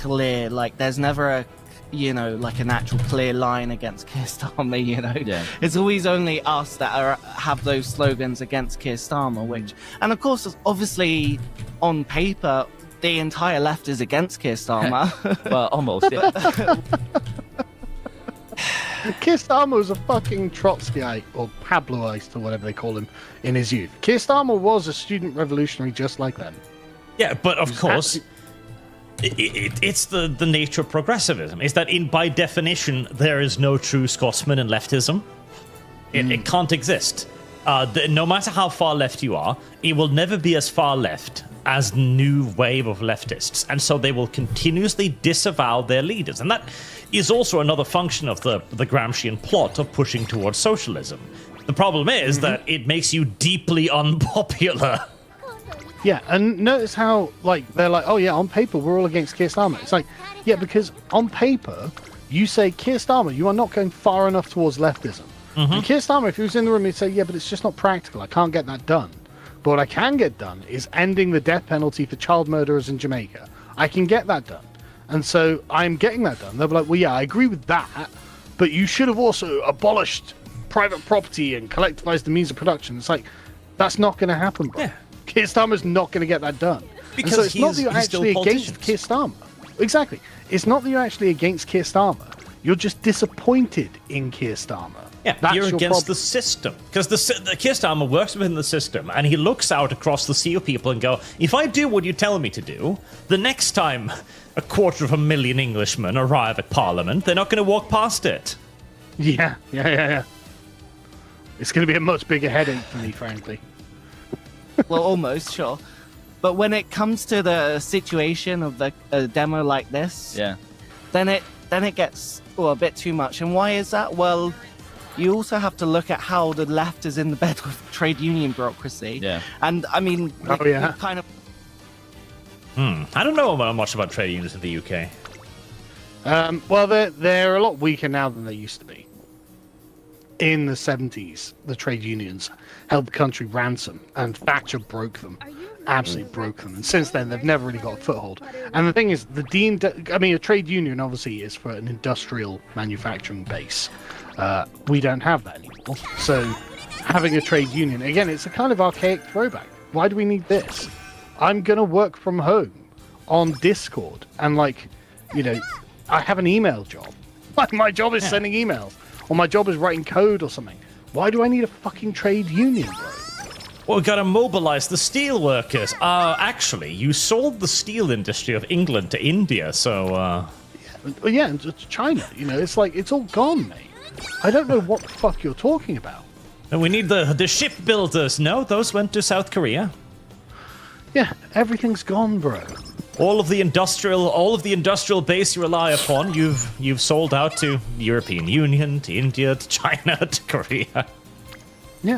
clear, like, there's never a, you know, like an actual clear line against Keir Starmer, you know? Yeah. It's always only us that have those slogans against Keir Starmer, which... And, of course, obviously, on paper, the entire left is against Keir Starmer. Well, almost, yeah. Keir Starmer was a fucking Trotskyite, or Pabloist, or whatever they call him, in his youth. Keir Starmer was a student revolutionary just like them. Yeah, but of course, it's the nature of progressivism, is that by definition, there is no true Scotsman in leftism. It can't exist. no matter how far left you are, it will never be as far left as the new wave of leftists. And so they will continuously disavow their leaders. And that is also another function of the Gramscian plot of pushing towards socialism. The problem is that it makes you deeply unpopular. Yeah, and notice how, like, they're like, oh yeah, on paper, we're all against Keir Starmer. It's like, yeah, because on paper, you say, Keir Starmer, you are not going far enough towards leftism. And Keir Starmer, if he was in the room, he'd say, yeah, but it's just not practical. I can't get that done. But what I can get done is ending the death penalty for child murderers in Jamaica. I can get that done. And so I'm getting that done. They'll be like, well, yeah, I agree with that, but you should have also abolished private property and collectivized the means of production. It's like, that's not going to happen, bro. Yeah. Keir Starmer's not going to get that done. Because and so it's not that you're he's still actually against politicians. Keir Starmer. Exactly. It's not that you're actually against Keir Starmer. You're just disappointed in Keir Starmer. Yeah, That's you're your against problem. the system. Because the Keir Starmer works within the system, and he looks out across the sea of people and go, if I do what you tell me to do, the next time 250,000 Englishmen arrive at Parliament, they're not going to walk past it. Yeah. It's going to be a much bigger headache for me, frankly. Well, almost, sure. But when it comes to the situation of a demo like this, Yeah. then it gets a bit too much. And why is that? Well, you also have to look at how the left is in the bed with trade union bureaucracy. Yeah. And I mean, Oh, yeah. we kind of I don't know much about trade unions in the UK. Well, they're a lot weaker now than they used to be. In the 70s, the trade unions held the country ransom, and Thatcher broke them. Absolutely broke them. And since then, they've never really got a foothold. And the thing is, a trade union obviously is for an industrial manufacturing base. We don't have that anymore. So having a trade union, again, it's a kind of archaic throwback. Why do we need this? I'm going to work from home on Discord, and I have an email job. Like, my job is sending emails, or my job is writing code or something. Why do I need a fucking trade union, bro? Well, we've got to mobilize the steel workers. Actually, you sold the steel industry of England to India, so, Well, yeah, and to China, it's like, it's all gone, mate. I don't know what the fuck you're talking about. And we need the shipbuilders. No, those went to South Korea. Yeah, everything's gone, bro. All of the industrial base you rely upon, you've sold out to the European Union, to India, to China, to Korea. Yeah.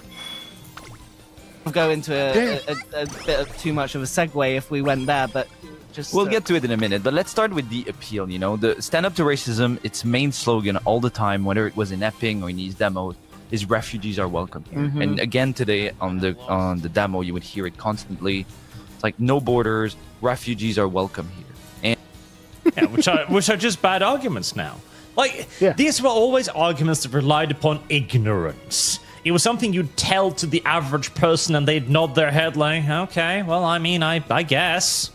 go into a bit of too much of a segue if we went there, but just We'll get to it in a minute, but let's start with the appeal. The stand up to racism, its main slogan all the time, whether it was in Epping or in these demos, is refugees are welcome here. Mm-hmm. And again today on the demo, you would hear it constantly. It's like no borders, refugees are welcome here. And Yeah, which are just bad arguments now. These were always arguments that relied upon ignorance. It was something you'd tell to the average person and they'd nod their head like, okay, well, I mean, I guess.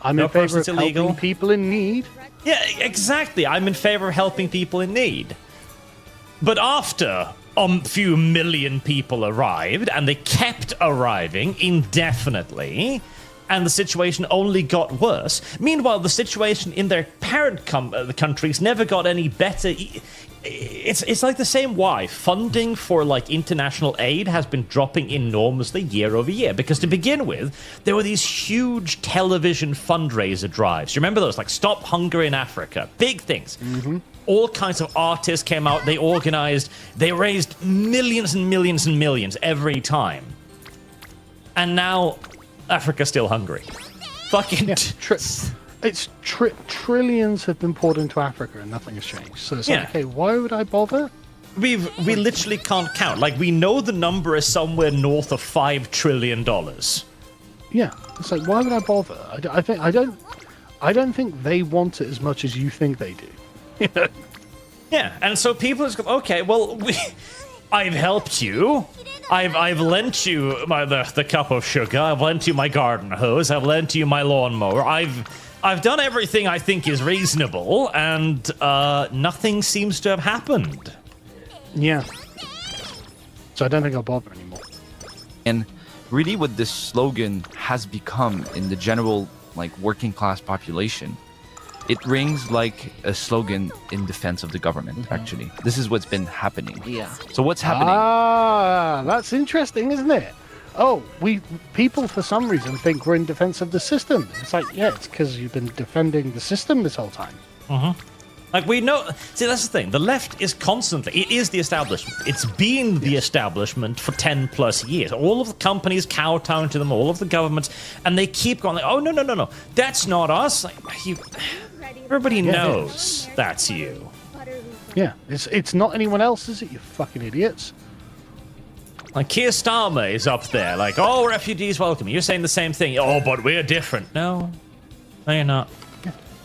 I'm No in favor of person's illegal. helping people in need. Yeah, exactly. I'm in favor of helping people in need. But after a few million people arrived, and they kept arriving indefinitely, and the situation only got worse. Meanwhile, the situation in their parent countries never got any better. It's like the same why funding for international aid has been dropping enormously year over year. Because to begin with, there were these huge television fundraiser drives. You remember those? Like Stop Hunger in Africa. Big things. Mm-hmm. All kinds of artists came out. They organized. They raised millions and millions and millions every time. And now Africa's still hungry. Fucking... Trillions have been poured into Africa and nothing has changed. So it's Yeah. like, okay, why would I bother? We literally can't count. We know the number is somewhere north of $5 trillion. Yeah, it's like, why would I bother? I don't think they want it as much as you think they do. Yeah, and so people just go, okay, well, I've helped you. I've lent you the cup of sugar. I've lent you my garden hose. I've lent you my lawnmower. I've done everything I think is reasonable, and nothing seems to have happened. Yeah. So I don't think I'll bother anymore. And really what this slogan has become in the general working class population, it rings like a slogan in defense of the government, actually. This is what's been happening. yeah. So what's happening? that's interesting, isn't it? Oh, people for some reason think we're in defense of the system. It's like, yeah, it's because you've been defending the system this whole time. Like, we know... See, that's the thing. The left is constantly... It is the establishment. It's been the establishment for 10 plus years. All of the companies kowtow to them, all of the governments, and they keep going like, oh, no. That's not us. Like, everybody knows that's you. Yeah, it's not anyone else, is it, you fucking idiots? Like, Keir Starmer is up there, like, oh, refugees welcome. You're saying the same thing. Oh, but we're different. No, you're not.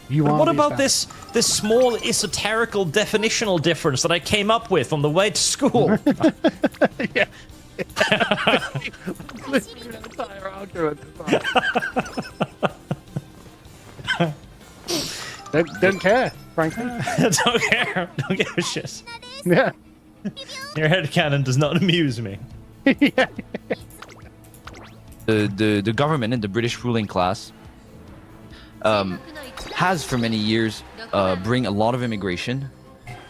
You But are what the about this small esoterical definitional difference that I came up with on the way to school? Yeah. Literally an entire argument. Don't care, frankly. Don't care. Don't give a shit. Yeah. Your headcanon does not amuse me. Yeah. The government and the British ruling class has for many years bring a lot of immigration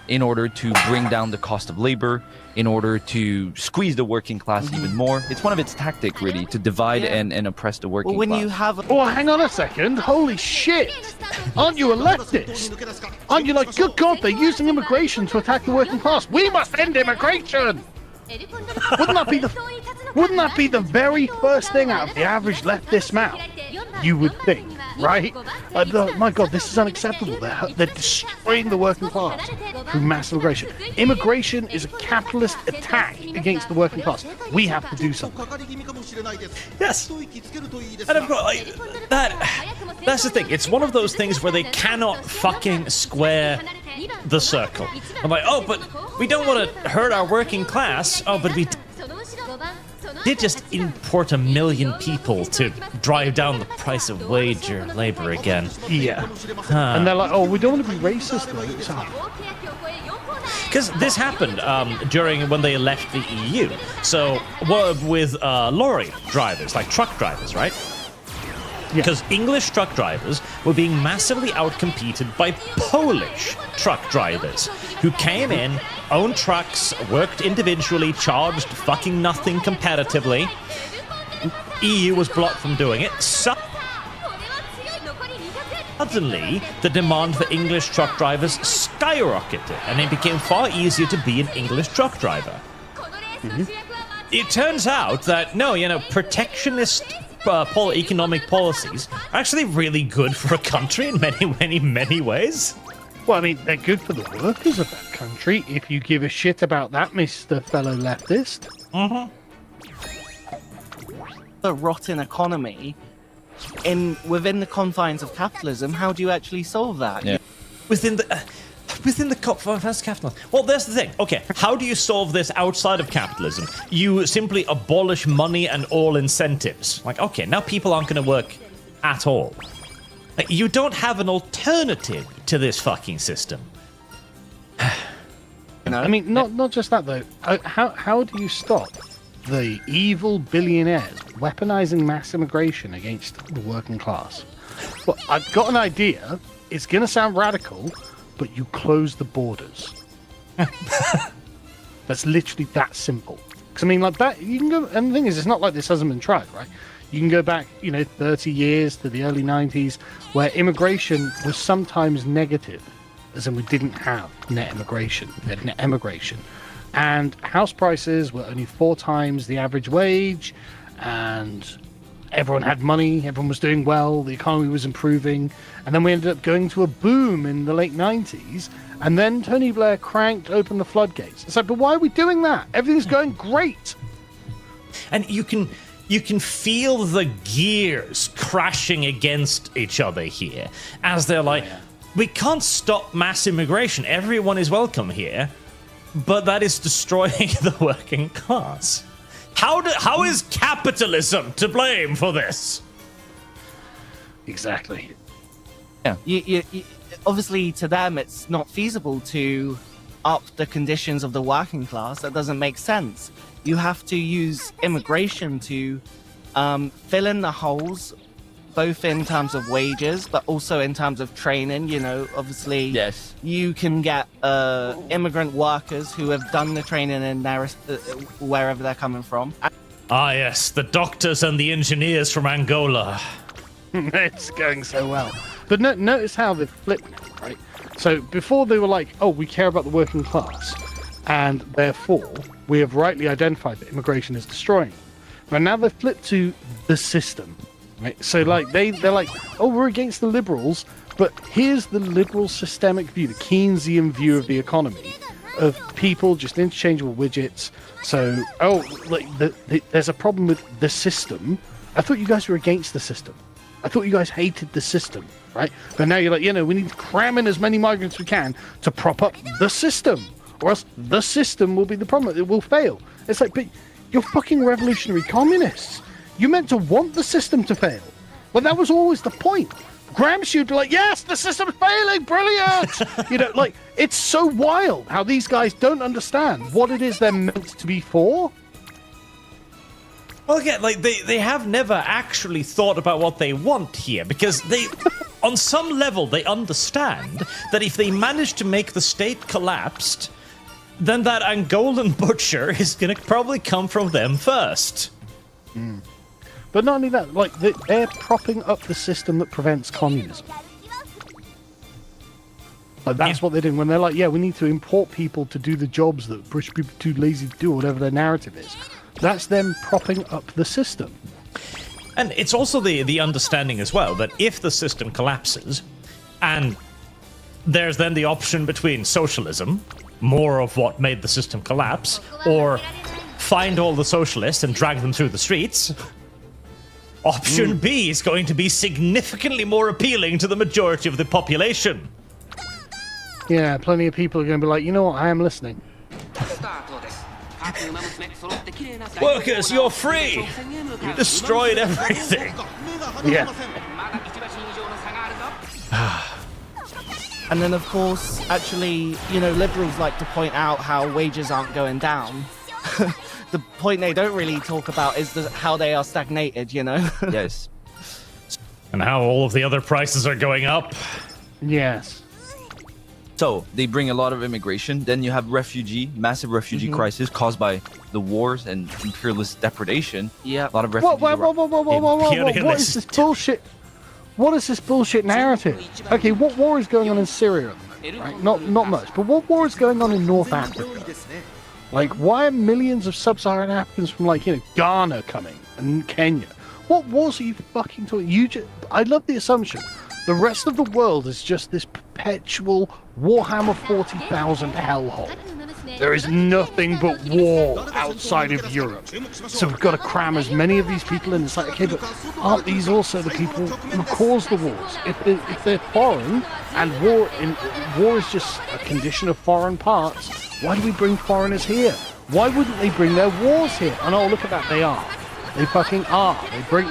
in order to bring down the cost of labor, in order to squeeze the working class even more. It's one of its tactics, really, to divide and oppress the working Well, when class. you have Oh, hang on a second. Holy shit. Aren't you a leftist? Aren't you like, good God, they're using immigration to attack the working class. We must end immigration. Wouldn't that be the very first thing out of the average leftist mouth? You would think, right? My God, this is unacceptable. They're destroying the working class through mass immigration. Immigration is a capitalist attack against the working class. We have to do something. Yes. And of course, like, that's the thing. It's one of those things where they cannot fucking square the circle. I'm like, oh, but we don't want to hurt our working class. Oh, but we did just import 1 million people to drive down the price of wage or labor again. Yeah. And they're like, oh, we don't want to be racist, though. Because this happened during when they left the EU. So with lorry drivers, like truck drivers, right? Because English truck drivers were being massively outcompeted by Polish truck drivers who came in, owned trucks, worked individually, charged fucking nothing competitively. EU was blocked from doing it. Suddenly, the demand for English truck drivers skyrocketed, and it became far easier to be an English truck driver. It turns out that, no, protectionist economic policies are actually really good for a country in many ways. Well, I mean, they're good for the workers of that country, if you give a shit about that, Mr. Fellow Leftist. a rotten economy within the confines of capitalism. How do you actually solve that? Yeah. Within the confines of capitalism. Well, there's the thing. Okay, how do you solve this outside of capitalism? You simply abolish money and all incentives. Like, okay, now people aren't going to work at all. Like, you don't have an alternative to this fucking system. No? I mean, not just that though. How do you stop the evil billionaires weaponizing mass immigration against the working class? Well, I've got an idea. It's going to sound radical, but you close the borders. That's literally that simple. Because I mean, like that, you can go. And the thing is, it's not like this hasn't been tried, right? You can go back, 30 years to the early 90s, where immigration was sometimes negative, as in we didn't have net immigration, we had net emigration. And house prices were only 4 times the average wage, and everyone had money, everyone was doing well, the economy was improving, and then we ended up going to a boom in the late 90s, and then Tony Blair cranked open the floodgates. It's like, but why are we doing that? Everything's going great. And you can feel the gears crashing against each other here as they're like, we can't stop mass immigration. Everyone is welcome here, but that is destroying the working class. How is capitalism to blame for this? Exactly. Yeah. You, obviously, to them, it's not feasible to up the conditions of the working class. That doesn't make sense. You have to use immigration to fill in the holes both in terms of wages, but also in terms of training. You know, obviously, Yes. you can get immigrant workers who have done the training in their wherever they're coming from. Ah, yes, the doctors and the engineers from Angola. It's going so well. But notice how they've flipped it, right? So before they were like, oh, we care about the working class, and therefore we have rightly identified that immigration is destroying them. But now they've flipped to the system, right? So like they're like, oh, we're against the liberals, but here's the liberal systemic view, the Keynesian view of the economy, of people just interchangeable widgets. So, oh, like there's a problem with the system. I thought you guys were against the system. I thought you guys hated the system, right? But now you're like, we need to cram in as many migrants as we can to prop up the system, or else the system will be the problem. It will fail. It's like, but you're fucking revolutionary communists. You meant to want the system to fail. Well, that was always the point. Gramsci would be like, yes, the system's failing, brilliant! Like, it's so wild how these guys don't understand what it is they're meant to be for. Well, again, like they have never actually thought about what they want here, because they, on some level, they understand that if they manage to make the state collapsed, then that Angolan butcher is going to probably come from them first. But not only that, like they're propping up the system that prevents communism. Like that's what they're doing when they're like, we need to import people to do the jobs that British people are too lazy to do, or whatever their narrative is. That's them propping up the system. And it's also the understanding as well that if the system collapses, and there's then the option between socialism, more of what made the system collapse, or find all the socialists and drag them through the streets, option B is going to be significantly more appealing to the majority of the population. Yeah, plenty of people are going to be like, you know what, I am listening. Workers, you're free! You destroyed everything! Yeah. And then, of course, actually, liberals like to point out how wages aren't going down. The point they don't really talk about is how they are stagnated, Yes. And how all of the other prices are going up. Yes. So they bring a lot of immigration. Then you have massive refugee crisis caused by the wars and imperialist depredation. Yeah. A lot of refugees. Whoa. What is this bullshit? What is this bullshit narrative? Okay, what war is going on in Syria at the moment, right? Not much, but what war is going on in North Africa? Like, why are millions of sub-Saharan Africans from, Ghana coming and Kenya? What wars are you fucking talking? I love the assumption the rest of the world is just this perpetual Warhammer 40,000 hellhole. There is nothing but war outside of Europe. So we've got to cram as many of these people in. It's like, okay, but aren't these also the people who cause the wars? If they're foreign, and war is just a condition of foreign parts, why do we bring foreigners here? Why wouldn't they bring their wars here? And oh, look at that, they are. They fucking are. They bring,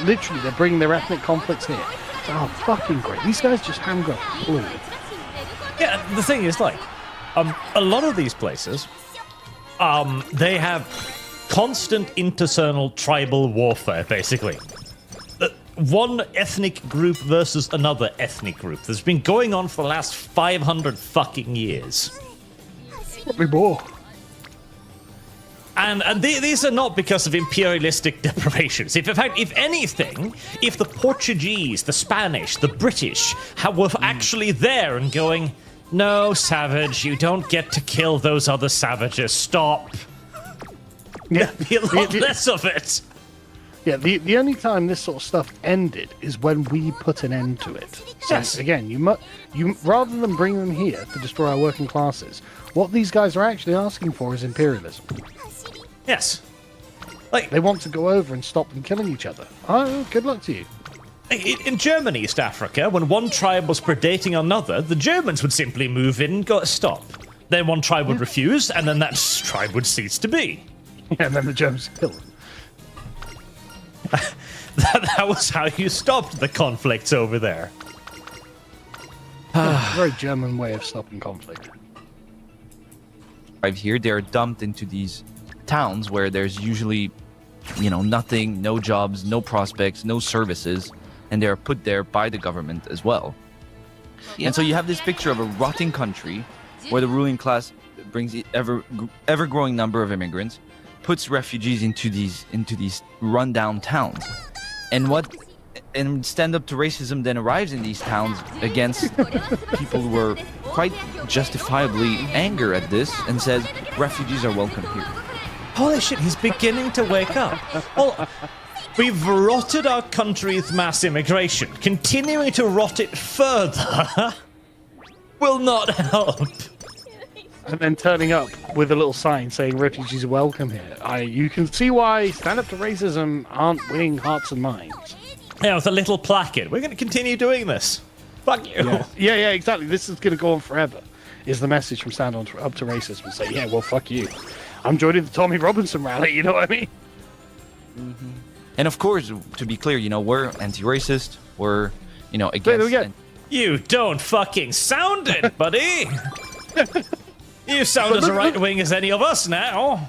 literally, they're bringing their ethnic conflicts here. Oh, fucking great. These guys just haven't got a clue. Yeah, the thing is, a lot of these places, they have constant internal tribal warfare, basically. One ethnic group versus another ethnic group. That's been going on for the last 500 fucking years. Probably more. And these are not because of imperialistic deprivations. In fact, if anything, if the Portuguese, the Spanish, the British were actually there and going, no, savage, you don't get to kill those other savages, stop. Yeah. There'd be a lot less of it. Yeah, the only time this sort of stuff ended is when we put an end to it. So Yes. again, you rather than bring them here to destroy our working classes, what these guys are actually asking for is imperialism. Yes. They want to go over and stop them killing each other. Oh, good luck to you. In German, East Africa, when one tribe was predating another, the Germans would simply move in and go, stop. Then one tribe would refuse, and then that tribe would cease to be. Yeah, and then the Germans kill them. That was how you stopped the conflicts over there. Very German way of stopping conflict. Right here, they're dumped into these towns where there's usually, nothing, no jobs, no prospects, no services. and they are put there by the government as well. And so you have this picture of a rotting country where the ruling class brings the ever growing number of immigrants, puts refugees into these rundown towns. And stand up to racism then arrives in these towns against people who were quite justifiably angry at this and says refugees are welcome here. Holy shit, he's beginning to wake up. Well, we've rotted our country with mass immigration. Continuing to rot it further will not help. And then turning up with a little sign saying refugees are welcome here. You can see why stand up to racism aren't winning hearts and minds. Yeah, with a little placard. We're going to continue doing this. Fuck you. Yeah, exactly. This is going to go on forever, is the message from Stand Up to Racism. And say, yeah, well, fuck you. I'm joining the Tommy Robinson rally, you know what I mean? Mm-hmm. And of course, to be clear, we're anti-racist. We're, against... There we go. You don't fucking sound it, buddy. You sound as right-wing as any of us now.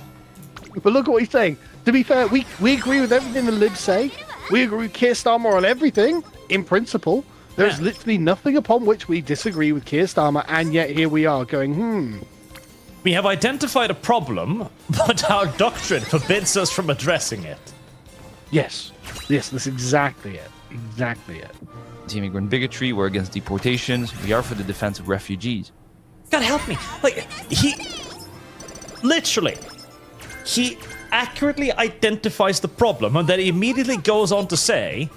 But look at what he's saying. To be fair, we agree with everything the libs say. We agree with Keir Starmer on everything, in principle. There's literally nothing upon which we disagree with Keir Starmer, and yet here we are going, We have identified a problem, but our doctrine forbids us from addressing it. Yes, that's exactly it. Exactly it. Anti-immigrant bigotry, we're against deportations, we are for the defense of refugees. God help me. He accurately identifies the problem and then immediately goes on to say,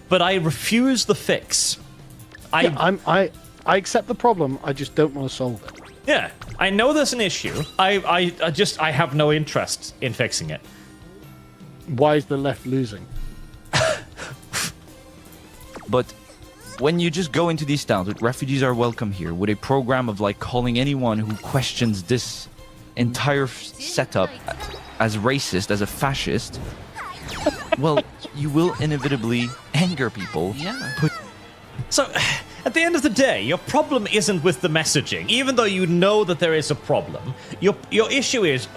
but I refuse the fix. I accept the problem, I just don't want to solve it. Yeah, I know there's an issue. I have no interest in fixing it. Why is the left losing? But when you just go into these towns with refugees are welcome here, with a program of calling anyone who questions this entire setup as racist, as a fascist, well, you will inevitably anger people. Yeah. So, at the end of the day, your problem isn't with the messaging, even though you know that there is a problem. Your issue is,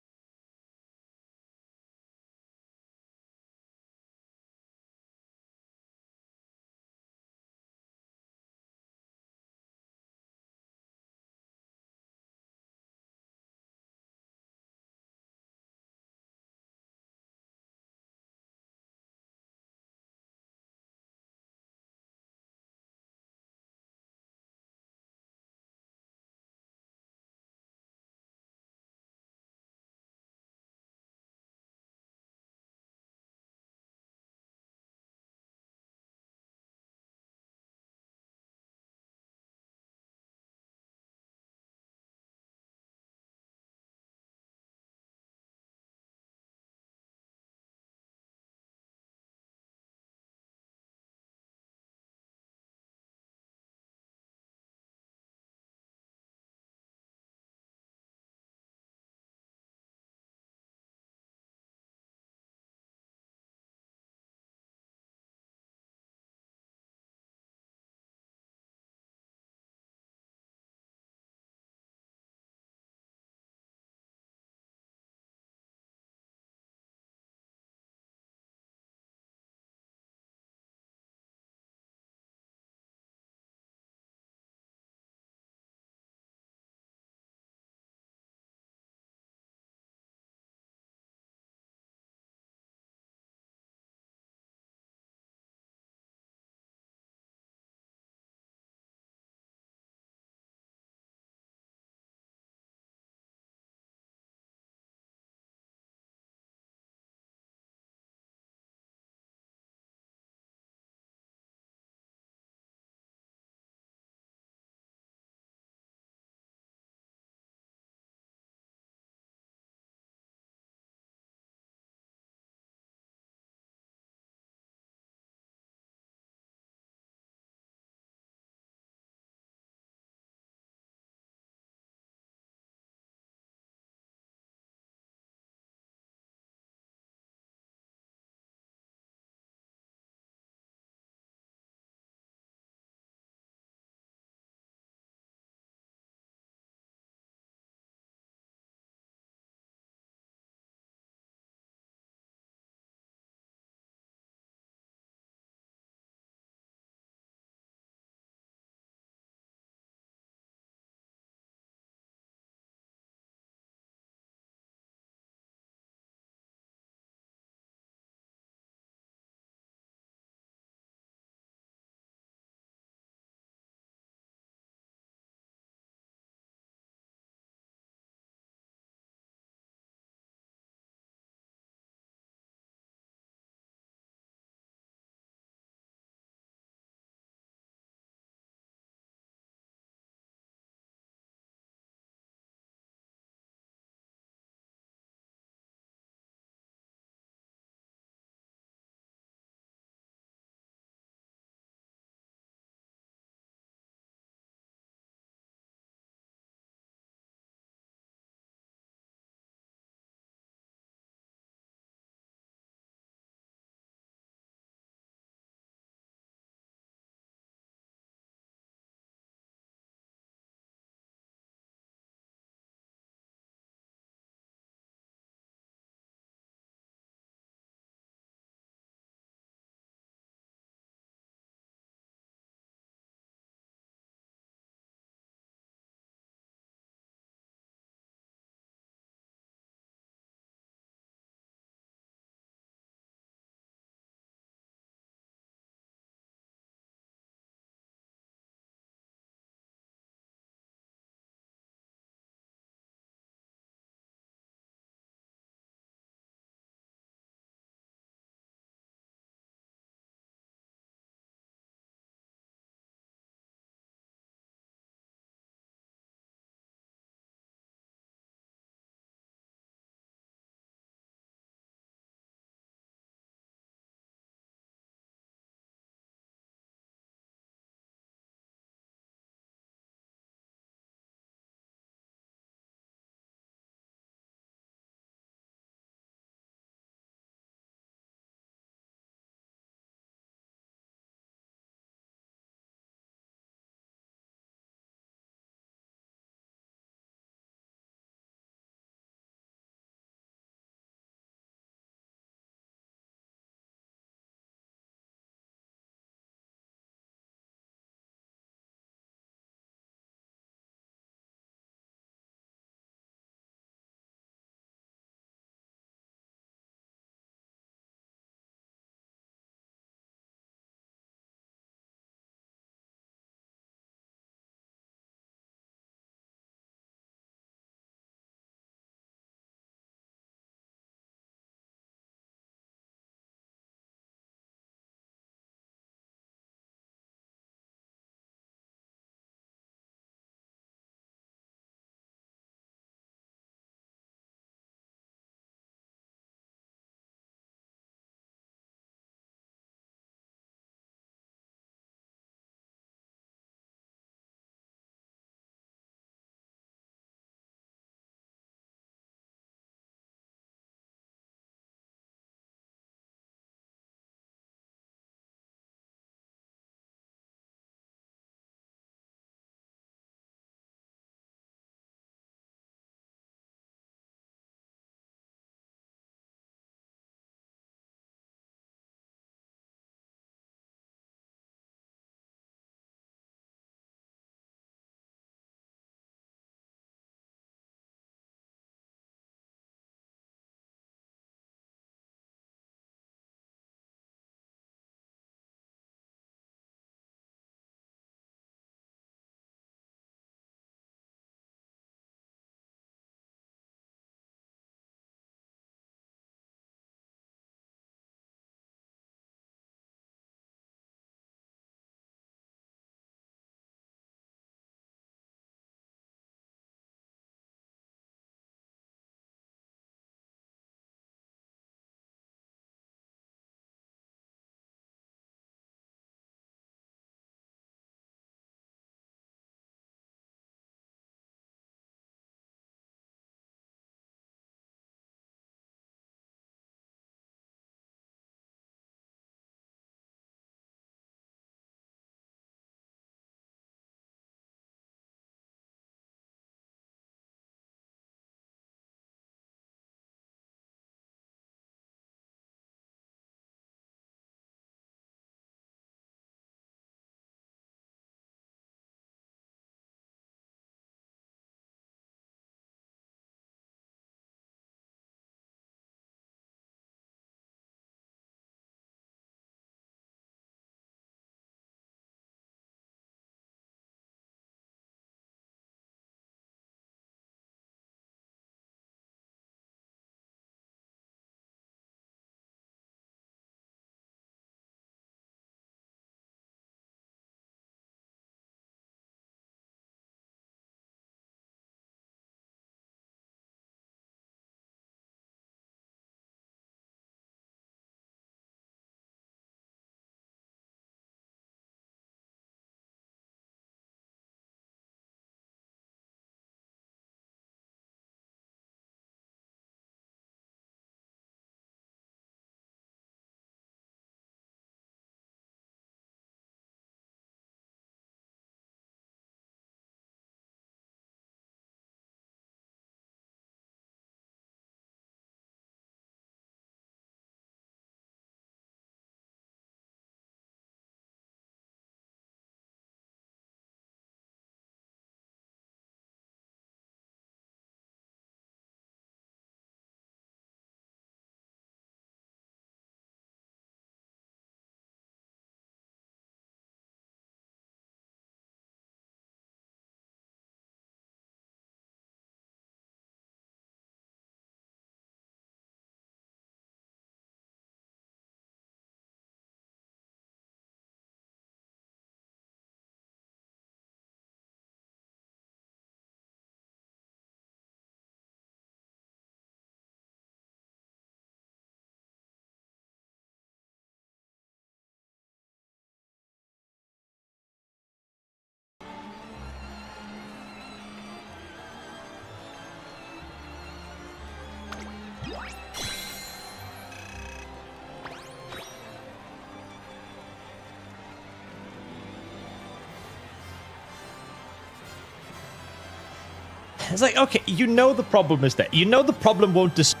It's like, okay, you know the problem is there. You know the problem won't disappear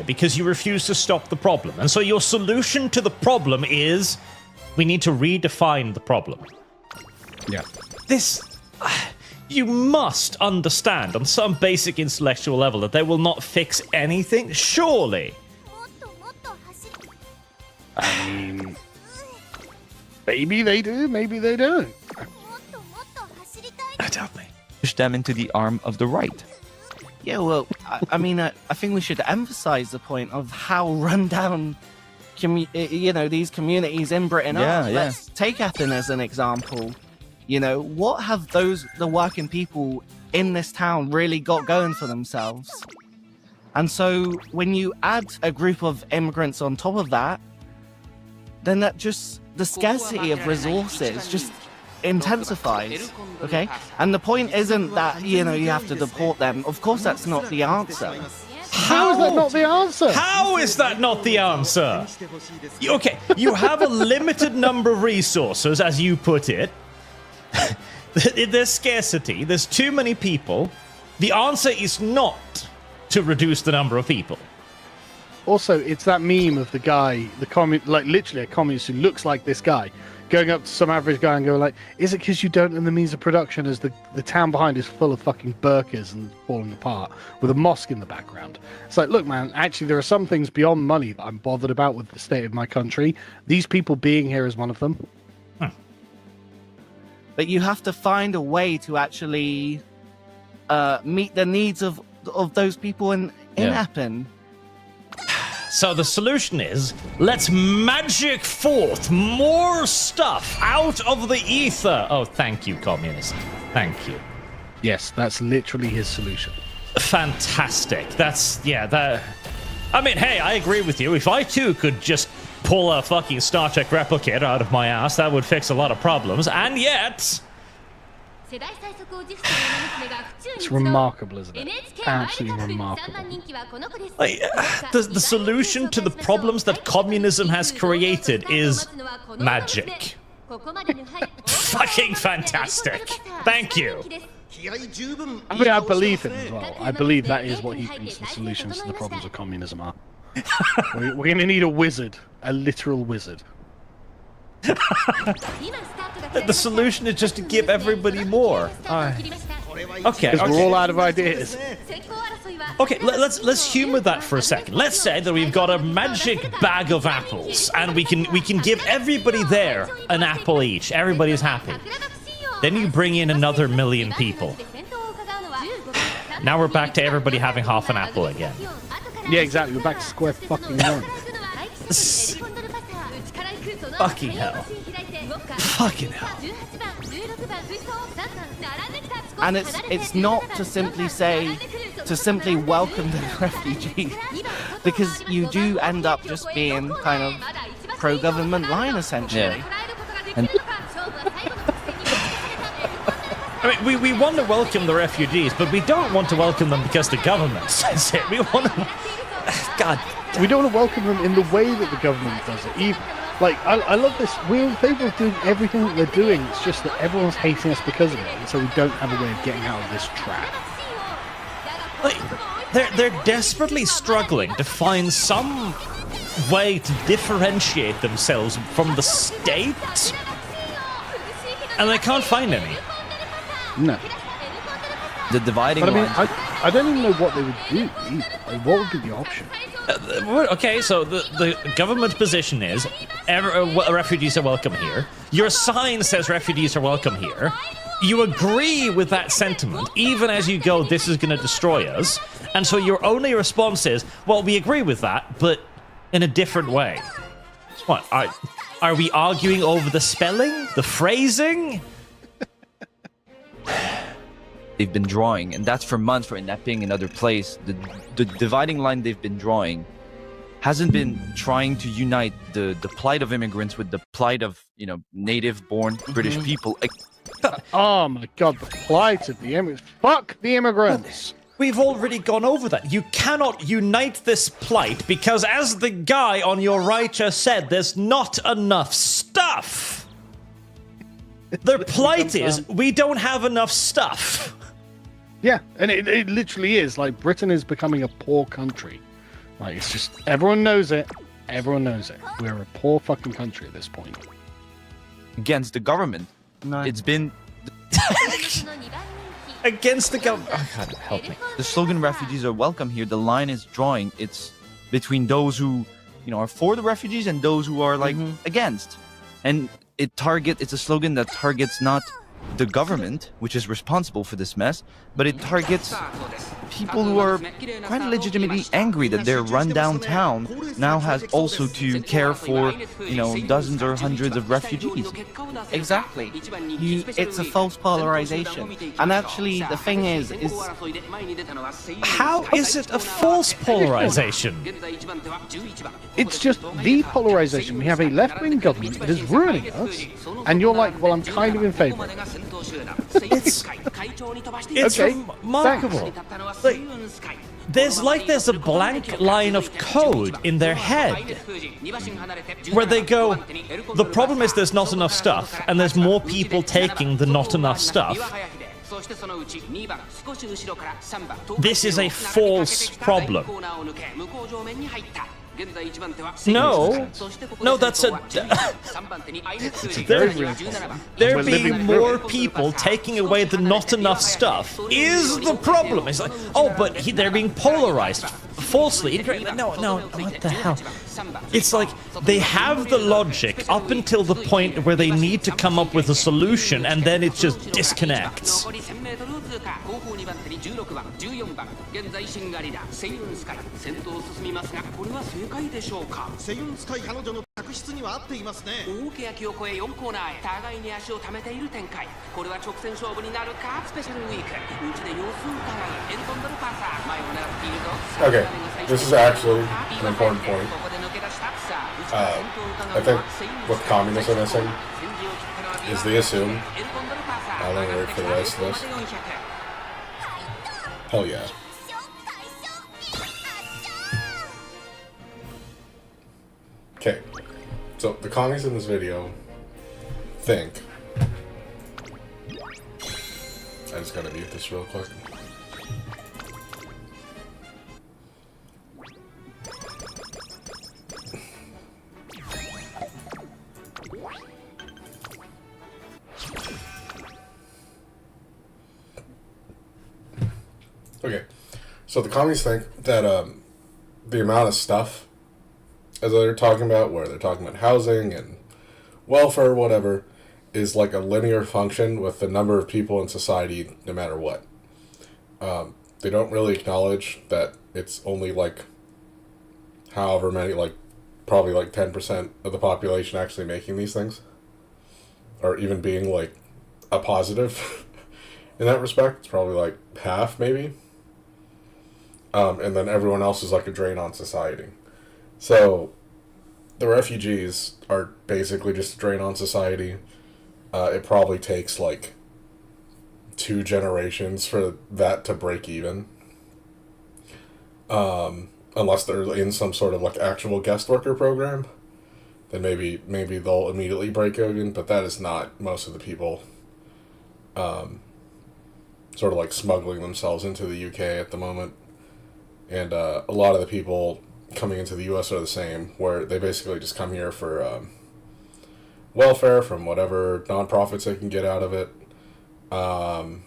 because you refuse to stop the problem. And so your solution to the problem is we need to redefine the problem. Yeah. This... You must understand on some basic intellectual level that they will not fix anything, surely. I mean, maybe they do, maybe they don't. Tell me. Push them into the arm of the right. Yeah, well, I mean, I think we should emphasize the point of how rundown, these communities in Britain Yeah, are. yeah. Let's take Epping as an example. You know, what have the working people in this town really got going for themselves? And so when you add a group of immigrants on top of that, then that just, the scarcity of resources just intensifies, okay? And the point isn't that, you have to deport them. Of course, that's not the answer. How is that not the answer? How is that not the answer? Okay, you have a limited number of resources, as you put it. There's scarcity. There's too many people. The answer is not to reduce the number of people. Also, it's that meme of the guy, literally a communist who looks like this guy, going up to some average guy and going like, is it because you don't know the means of production as the town behind is full of fucking burkas and falling apart with a mosque in the background? It's like, look, man, actually there are some things beyond money that I'm bothered about with the state of my country. These people being here is one of them. But you have to find a way to actually meet the needs of those people in Epping. So the solution is, let's magic forth more stuff out of the ether. Oh, thank you, communist. Thank you. Yes, that's literally his solution. Fantastic. I mean, hey, I agree with you. If I too could just pull a fucking Star Trek replicator out of my ass, that would fix a lot of problems. And yet... It's remarkable, isn't it? Absolutely remarkable. Like, the solution to the problems that communism has created is magic. Fucking fantastic. Thank you. I mean, I believe him as well. I believe that is what he thinks the solutions to the problems of communism are. We're going to need a wizard, a literal wizard. The solution is just to give everybody more. Okay, Because we're all out of ideas. Okay, let's humor that for a second. Let's say that we've got a magic bag of apples, and we can give everybody there an apple each. Everybody's happy. Then you bring in another 1 million people. Now we're back to everybody having half an apple again. Yeah, exactly. We're back to square fucking one. Fucking hell. Fucking hell. And it's not to simply welcome the refugees, because you do end up just being kind of pro-government line, essentially. Yeah. And I mean, we want to welcome the refugees, but we don't want to welcome them because the government says it. We want to... God. We don't want to welcome them in the way that the government does it, either. Like, I love this. We're capable of doing everything that they're doing. It's just that everyone's hating us because of it, and so we don't have a way of getting out of this trap. Like, they're desperately struggling to find some way to differentiate themselves from the state, and they can't find any. No. the dividing But I mean, line. I don't even know what they would do either. Like, what would be the option? Okay, so the government position is refugees are welcome here. Your sign says refugees are welcome here. You agree with that sentiment, even as you go, this is going to destroy us. And so your only response is, well, we agree with that, but in a different way. What? Are we arguing over the spelling? The phrasing? They've been drawing, and that's for months for Epping and other place. The dividing line they've been drawing hasn't been trying to unite the plight of immigrants with the plight of, you know, native-born British people. Oh my god, the plight of the immigrants. Fuck the immigrants! We've already gone over that. You cannot unite this plight because, as the guy on your right just said, there's not enough stuff. Their plight is we don't have enough stuff. Yeah, and it literally is. Like, Britain is becoming a poor country. Like, it's just, everyone knows it. Everyone knows it. We're a poor fucking country at this point. Against the government. No. It's been Against the government. Oh, God, help me. the slogan "Refugees are welcome" here. The line is drawing. It's between those who, are for the refugees and those who are like against. And it's a slogan that targets not the government, which is responsible for this mess, but it targets people who are quite legitimately angry that their rundown town now has also to care for, dozens or hundreds of refugees. Exactly. It's a false polarization. And actually, the thing is How is it a false polarization? It's just the polarization. We have a left-wing government that is ruining us, and you're like, well, I'm kind of in favor of it. It's Okay, remarkable. There's a blank line of code in their head where they go, the problem is there's not enough stuff, and there's more people taking the not enough stuff. This is a false problem. No, that's a... there being more people taking away the not enough stuff is the problem. It's like, but they're being polarized falsely. No, what the hell? It's like they have the logic up until the point where they need to come up with a solution, and then it just disconnects. Okay, this is actually an important point. I think what communists are missing is they assume, I don't work for the rest of this. Hell yeah. Okay, so the commies in this video think... I just gotta mute this real quick. Okay, so the commies think that the amount of stuff, as they're talking about, where they're talking about housing and welfare, whatever, is like a linear function with the number of people in society, no matter what. They don't really acknowledge that it's only like however many, like probably like 10% of the population actually making these things, or even being like a positive in that respect. It's probably like half, maybe. And then everyone else is like a drain on society. So the refugees are basically just a drain on society. It probably takes like 2 generations for that to break even. Unless they're in some sort of like actual guest worker program, then maybe they'll immediately break even, but that is not most of the people sort of like smuggling themselves into the UK at the moment. And a lot of the people coming into the US are the same, where they basically just come here for welfare from whatever nonprofits they can get out of it. And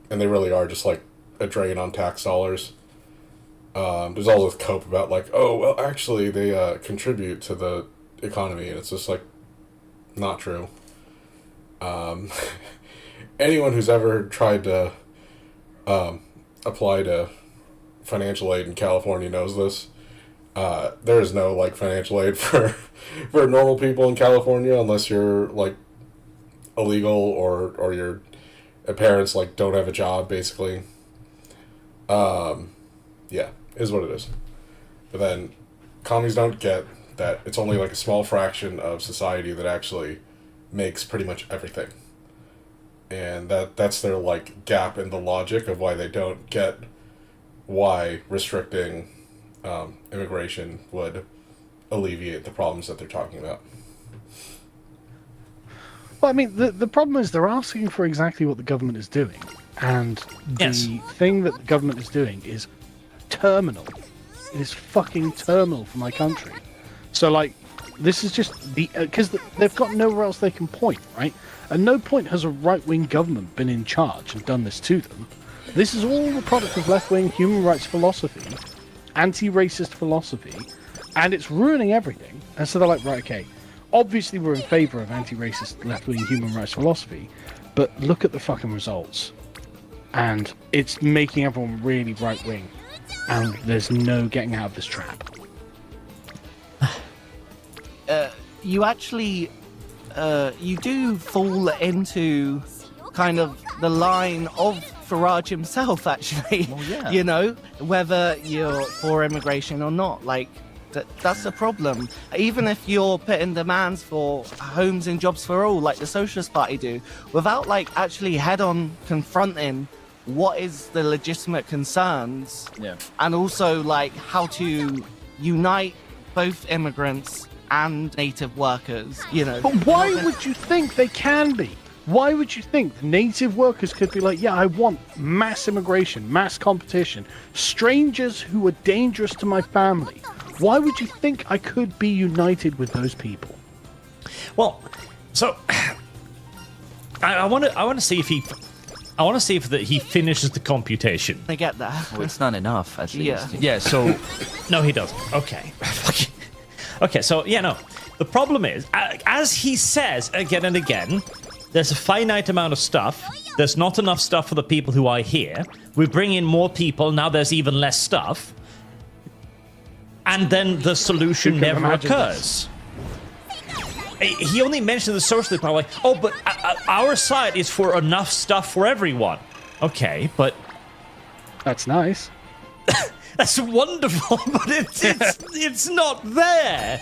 they really are just like a drain on tax dollars. There's all this cope about like, oh, well, actually they contribute to the economy, and it's just like not true. Anyone who's ever tried to apply to financial aid in California knows this. There is no like financial aid for normal people in California unless you're like illegal or your parents like don't have a job, basically. Yeah, is what it is. But then commies don't get that it's only like a small fraction of society that actually makes pretty much everything. And that's their like gap in the logic of why they don't get why restricting immigration would alleviate the problems that they're talking about. Well, I mean, the problem is they're asking for exactly what the government is doing. And the Yes. thing that the government is doing is terminal. It is fucking terminal for my country. So, like, this is just the... Because they've got nowhere else they can point, right? At no point has a right-wing government been in charge and done this to them. This is all the product of left-wing human rights philosophy, anti-racist philosophy, and it's ruining everything. And so they're like, right, okay, obviously we're in favour of anti-racist left-wing human rights philosophy, but look at the fucking results. And it's making everyone really right-wing, and there's no getting out of this trap. You actually, you do fall into kind of the line of Farage himself, actually. Well, yeah. You know, whether you're for immigration or not, like, that's the problem. Even if you're putting demands for homes and jobs for all, like the Socialist Party do, without, like, actually head-on confronting what is the legitimate concerns, Yeah. and also, like, how to unite both immigrants and native workers, you know. But why would you think they can be? Why would you think the native workers could be like, yeah, I want mass immigration, mass competition, strangers who are dangerous to my family? Why would you think I could be united with those people? Well, so I want to see if he. I want to see if he finishes the computation. I get that. Well, it's not enough, at Yeah. least. Yeah, so... No, he doesn't. Okay. Okay, so, yeah, no. The problem is, as he says again and again, there's a finite amount of stuff. There's not enough stuff for the people who are here. We bring in more people, now there's even less stuff. And then the solution You can never imagine occurs. He only mentioned the socialist part, like, oh, but our side is for enough stuff for everyone. Okay, but... That's nice. That's wonderful, but it's not there.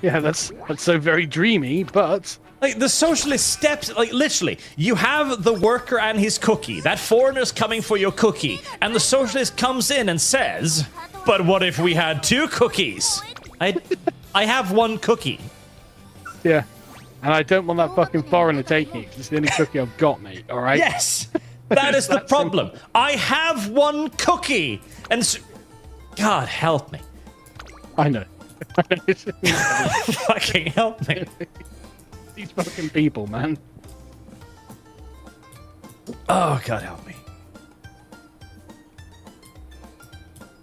Yeah, that's so very dreamy, but Like, the socialist steps, like, literally, you have the worker and his cookie. That foreigner's coming for your cookie. And the socialist comes in and says, but what if we had 2 cookies? I have 1 cookie. yeah. And I don't want that fucking foreigner taking it, 'cause it's the only cookie I've got, mate, alright? Yes, that is the that problem. I have 1 cookie. And God help me. I know. Fucking help me. These fucking people, man. Oh, God help me.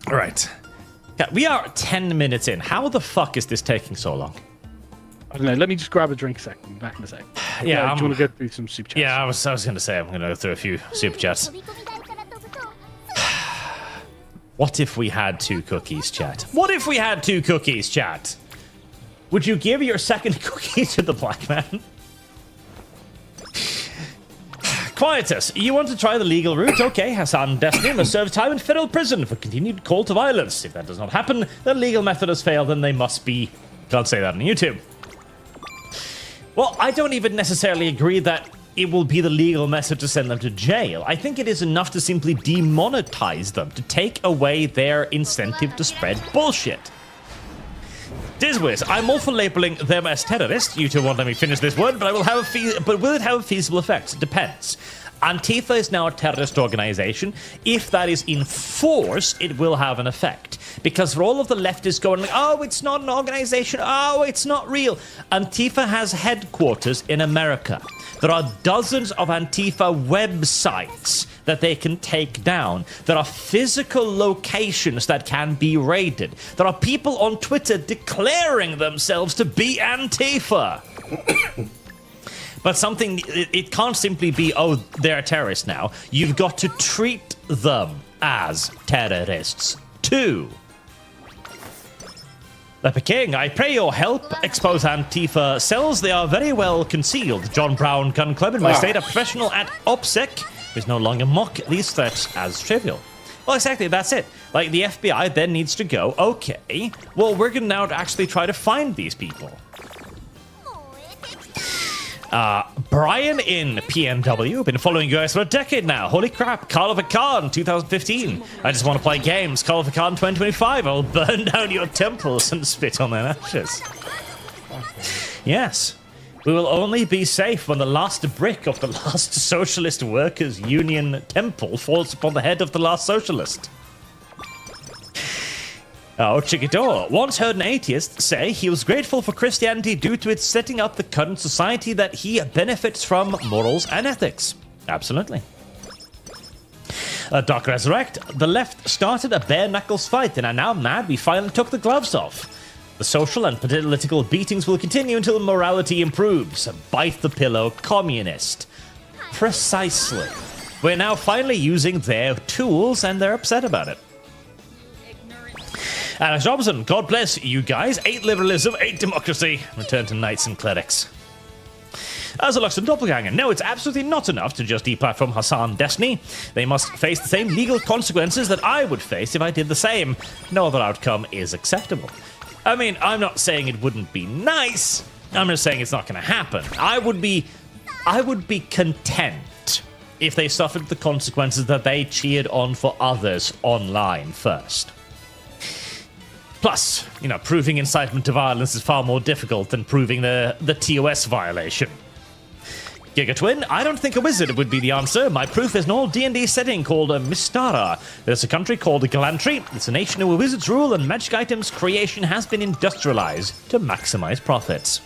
All right. Yeah, we are 10 minutes in. How the fuck is this taking so long? I don't know, let me just grab a drink a second. Back in a sec. Yeah, do you I'm- want to go through some super chats? Yeah, I was going to say I'm going to go through a few super chats. What if we had 2 cookies, chat? What if we had 2 cookies, chat? Would you give your second cookie to the black man? Quietus, you want to try the legal route? Okay, Hassan Destiny must serve time in federal prison for continued call to violence. If that does not happen, the legal method has failed and they must be... Can't say that on YouTube. Well, I don't even necessarily agree that it will be the legal method to send them to jail. I think it is enough to simply demonetize them, to take away their incentive to spread bullshit. Dizwiz, I'm all for labeling them as terrorists. You two won't let me finish this word, but will it have a feasible effect? Depends. Antifa is now a terrorist organization. If that is enforced, it will have an effect. Because for all of the leftists going like, oh, it's not an organization, oh, it's not real. Antifa has headquarters in America. There are dozens of Antifa websites that they can take down. There are physical locations that can be raided. There are people on Twitter declaring themselves to be Antifa. But something, it can't simply be, oh, they're terrorists now. You've got to treat them as terrorists, too. Leper King, I pray your help. Expose Antifa cells. They are very well concealed. John Brown Gun Club in my state, a professional at OPSEC, is no longer mock these threats as trivial. Well, exactly, that's it. Like, the FBI then needs to go, okay, well, we're going to now actually try to find these people. Brian in PNW, been following you guys for a decade now. Holy crap, Call of a Khan 2015. I just want to play games. Call of a Khan 2025. I'll burn down your temples and spit on their ashes. Yes. We will only be safe when the last brick of the last socialist workers' union temple falls upon the head of the last socialist. Oh, Chiquito once heard an atheist say he was grateful for Christianity due to its setting up the current society that he benefits from morals and ethics. Absolutely. Doc Resurrect, the left started a bare knuckles fight and are now mad we finally took the gloves off. The social and political beatings will continue until morality improves. Bite the pillow, communist. Precisely. We're now finally using their tools and they're upset about it. Alex Robinson, God bless you guys. 8 liberalism, 8 democracy. Return to knights and clerics. As a Luxon doppelganger, no, it's absolutely not enough to just deplatform Hassan Destiny. They must face the same legal consequences that I would face if I did the same. No other outcome is acceptable. I mean, I'm not saying it wouldn't be nice. I'm just saying it's not going to happen. I would be content if they suffered the consequences that they cheered on for others online first. Plus, proving incitement to violence is far more difficult than proving the TOS violation. Gigatwin, I don't think a wizard would be the answer. My proof is an old D&D setting called Mystara. There's a country called Galantry. It's a nation where wizards rule and magic items creation has been industrialized to maximize profits.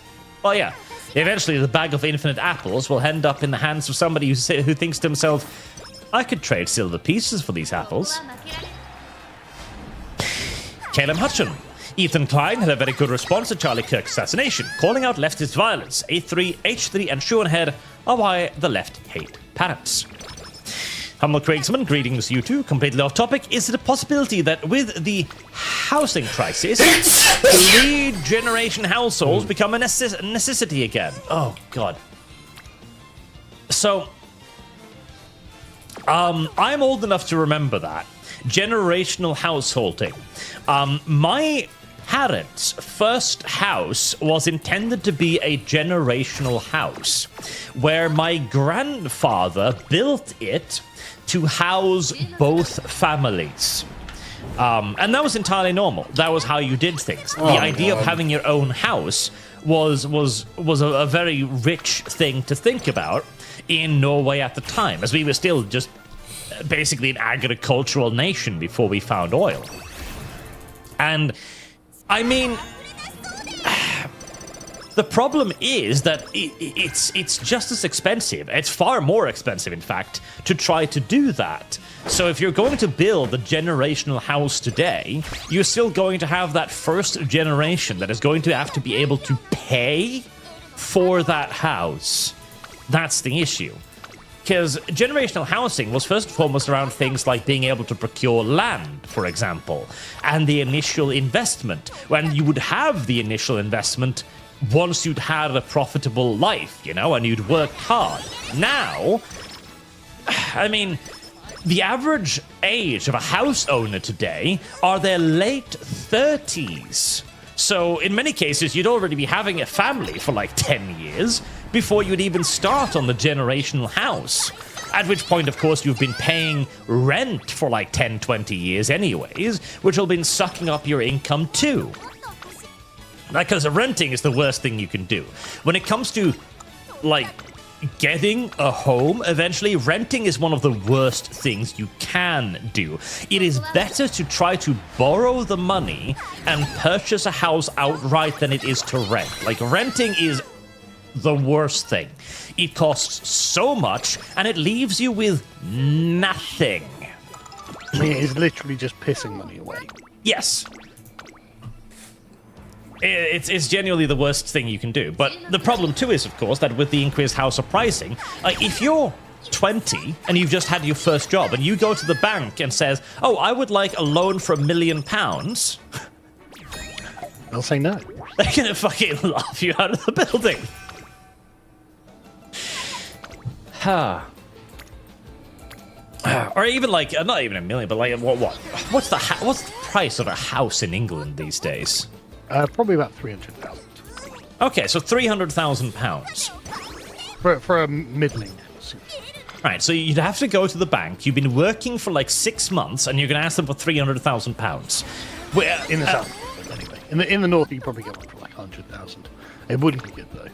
Oh yeah, eventually the bag of infinite apples will end up in the hands of somebody who thinks to himself, I could trade silver pieces for these apples. Caleb Hutchin. Ethan Klein had a very good response to Charlie Kirk's assassination, calling out leftist violence. A3, H3, and Schuenhead are why the left hate parents. Humble Craigsman, greetings you two. Completely off topic. Is it a possibility that with the housing crisis, lead generation households become a necessity again? Oh, God. So, I'm old enough to remember that. Generational householding. My parents' first house was intended to be a generational house, where my grandfather built it to house both families. And that was entirely normal. That was how you did things. The idea of having your own house was a very rich thing to think about in Norway at the time, as we were still just basically an agricultural nation before we found oil. And I mean, the problem is that it's just as expensive. It's far more expensive, in fact, to try to do that. So if you're going to build a generational house today, you're still going to have that first generation that is going to have to be able to pay for that house. That's the issue. Because generational housing was first and foremost around things like being able to procure land, for example, and the initial investment. When you would have the initial investment once you'd had a profitable life, and you'd worked hard. Now, I mean, the average age of a house owner today are their late 30s. So in many cases, you'd already be having a family for like 10 years before you'd even start on the generational house. At which point, of course, you've been paying rent for like 10, 20 years anyways, which will have been sucking up your income too. Because renting is the worst thing you can do. When it comes to, like, getting a home, eventually, renting is one of the worst things you can do. It is better to try to borrow the money and purchase a house outright than it is to rent. Like, renting is the worst thing. It costs so much, and it leaves you with nothing. I mean, it's literally just pissing money away. Yes. It's genuinely the worst thing you can do. But the problem, too, is, of course, that with the increased house of pricing, if you're 20 and you've just had your first job and you go to the bank and says, oh, I would like a loan for £1 million, They'll say no. They're going to fucking laugh you out of the building. Or even like, not even $1 million, but like, what's the price of a house in England these days? Probably about 300,000. Okay, so £300,000 for a middling house. Right, so you'd have to go to the bank. You've been working for like 6 months, and you're going to ask them for £300,000. In the south, anyway. In the north, you probably get one for like 100,000. It wouldn't be good though.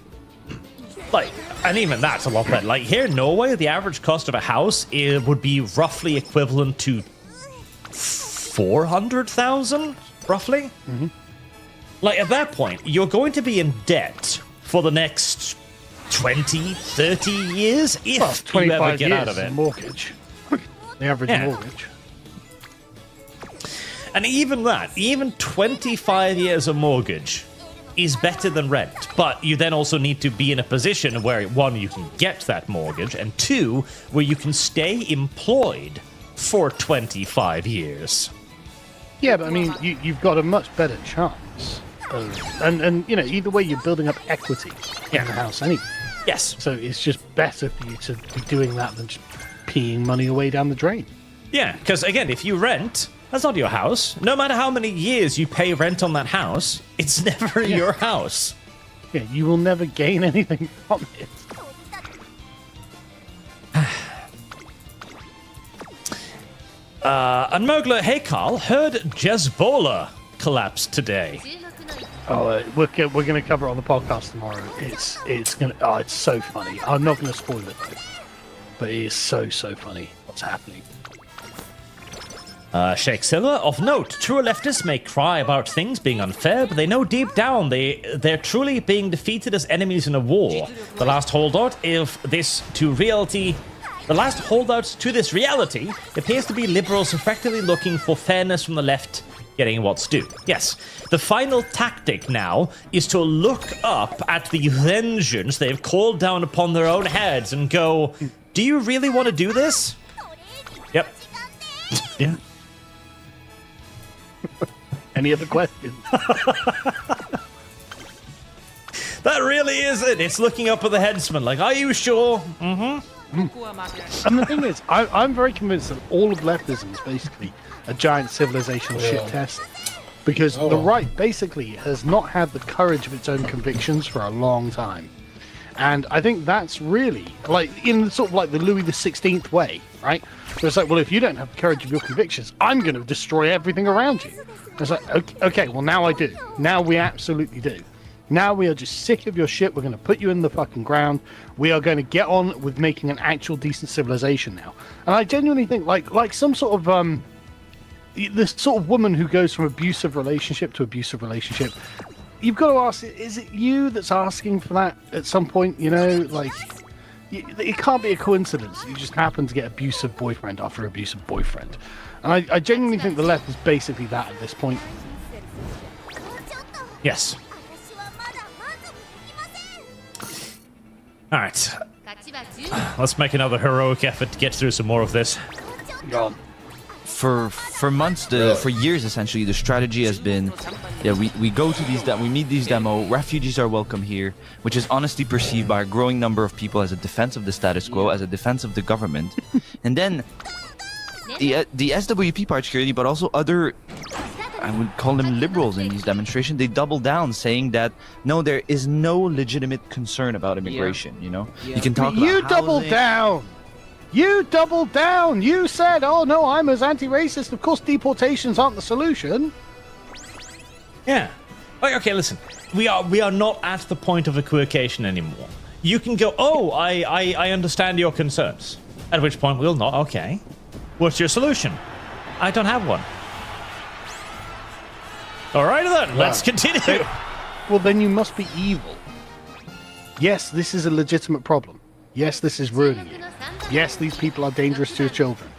Like, and even that's a lot better. Like here in Norway, the average cost of a house would be roughly equivalent to 400,000, roughly. Mm-hmm. Like at that point, you're going to be in debt for the next 20, 30 years if Well, you 25 ever get years out of it. mortgage. The average Yeah. mortgage. And even that, even 25 years of mortgage is better than rent. But you then also need to be in a position where, one, you can get that mortgage, and two, where you can stay employed for 25 years. Yeah, but I mean, you've got a much better chance. And you know, either way, you're building up equity in the house anyway. Yes. So it's just better for you to be doing that than just peeing money away down the drain. Yeah, because again, if you rent, that's not your house. No matter how many years you pay rent on that house, it's never your house. Yeah, you will never gain anything from it. And Mogler, hey Carl, heard Jezbola collapsed today. Oh, we're going to cover it on the podcast tomorrow. It's so funny. I'm not going to spoil it, though, but it is so funny what's happening. Sheikh Silver, of note, true leftists may cry about things being unfair, but they know deep down they're truly being defeated as enemies in a war. The last holdout to this reality appears to be liberals effectively looking for fairness from the left getting what's due. Yes, the final tactic now is to look up at the vengeance they've called down upon their own heads and go, do you really want to do this? Yep. Yeah. Any other questions? That really is it. It's looking up at the headsman like, are you sure? Mm-hmm. And the thing is, I'm very convinced that all of leftism is basically a giant civilizational shit test. Because the right basically has not had the courage of its own convictions for a long time. And I think that's really, like, in sort of like the Louis XVI way, right? So it's like, well, if you don't have the courage of your convictions, I'm going to destroy everything around you. It's like, okay, well, now I do. Now we absolutely do. Now we are just sick of your shit. We're going to put you in the fucking ground. We are going to get on with making an actual decent civilization now. And I genuinely think, like some sort of, this sort of woman who goes from abusive relationship to abusive relationship, you've got to ask, is it you that's asking for that at some point? You know, like, it can't be a coincidence. You just happen to get abusive boyfriend after abusive boyfriend. And I genuinely think the left is basically that at this point. Yes. All right. Let's make another heroic effort to get through some more of this. Gone. For months, for years, essentially, the strategy has been, we go to these, we meet these demo, refugees are welcome here, which is honestly perceived by a growing number of people as a defense of the status quo, as a defense of the government, and then the SWP particularly, but also other, I would call them liberals in these demonstrations, they double down, saying that no, there is no legitimate concern about immigration. You know, you can talk about You doubled housing. down. You doubled down. You said, "Oh no, I'm as anti-racist. Of course, deportations aren't the solution." Yeah. Okay, listen. We are not at the point of equivocation anymore. You can go, oh, I understand your concerns. At which point we'll not. Okay. What's your solution? I don't have one. All right then. Let's continue. Well, then you must be evil. Yes, this is a legitimate problem. Yes, this is ruining you. Yes, these people are dangerous to your children.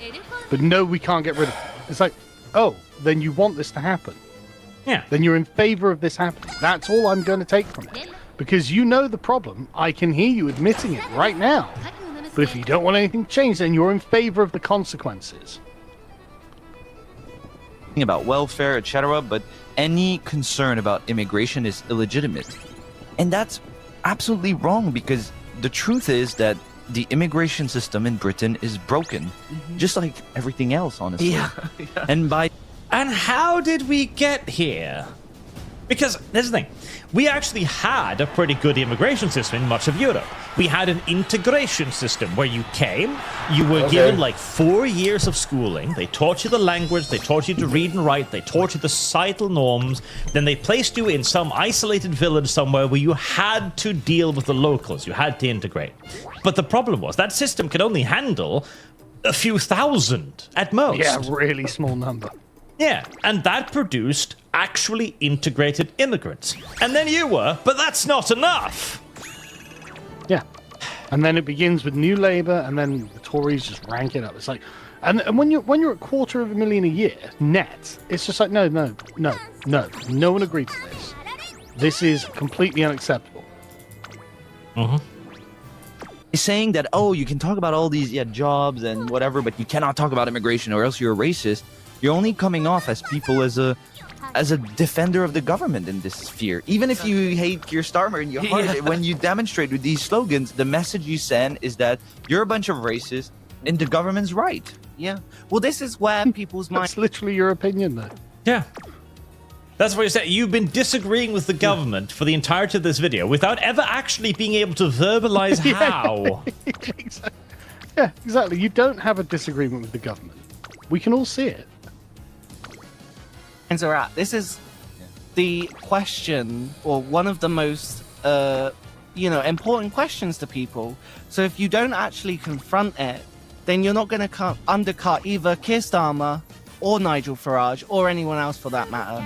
But no, we can't get rid of them. It's like, oh, then you want this to happen. Yeah. Then you're in favor of this happening. That's all I'm going to take from it. Because you know the problem. I can hear you admitting it right now. But if you don't want anything changed, then you're in favor of the consequences. About welfare, etc., but any concern about immigration is illegitimate. And that's absolutely wrong, because the truth is that the immigration system in Britain is broken, just like everything else, honestly. Yeah. And And how did we get here? Because here's the thing, we actually had a pretty good immigration system in much of Europe. We had an integration system where you came, you were given like 4 years of schooling, they taught you the language, they taught you to read and write, they taught you the societal norms, then they placed you in some isolated village somewhere where you had to deal with the locals, you had to integrate. But the problem was that system could only handle a few thousand at most. Yeah, really small number. Yeah, and that produced actually integrated immigrants. And then you were, but that's not enough. Yeah. And then it begins with New Labour, and then the Tories just rank it up. It's like, and when you're at $250,000 a year net, it's just like no one agreed to this. This is completely unacceptable. Is saying that, oh, you can talk about all these jobs and whatever, but you cannot talk about immigration or else you're a racist. You're only coming off as people as a defender of the government in this sphere. Even if you hate Keir Starmer in your heart, when you demonstrate with these slogans, the message you send is that you're a bunch of racists and the government's right. Yeah. Well, this is where people's minds. That's literally your opinion, though. Yeah. That's what you said. You've been disagreeing with the government for the entirety of this video without ever actually being able to verbalize how. Yeah, exactly. You don't have a disagreement with the government. We can all see it. Are at. This is the question, or one of the most, important questions to people. So if you don't actually confront it, then you're not going to undercut either Keir Starmer or Nigel Farage or anyone else for that matter.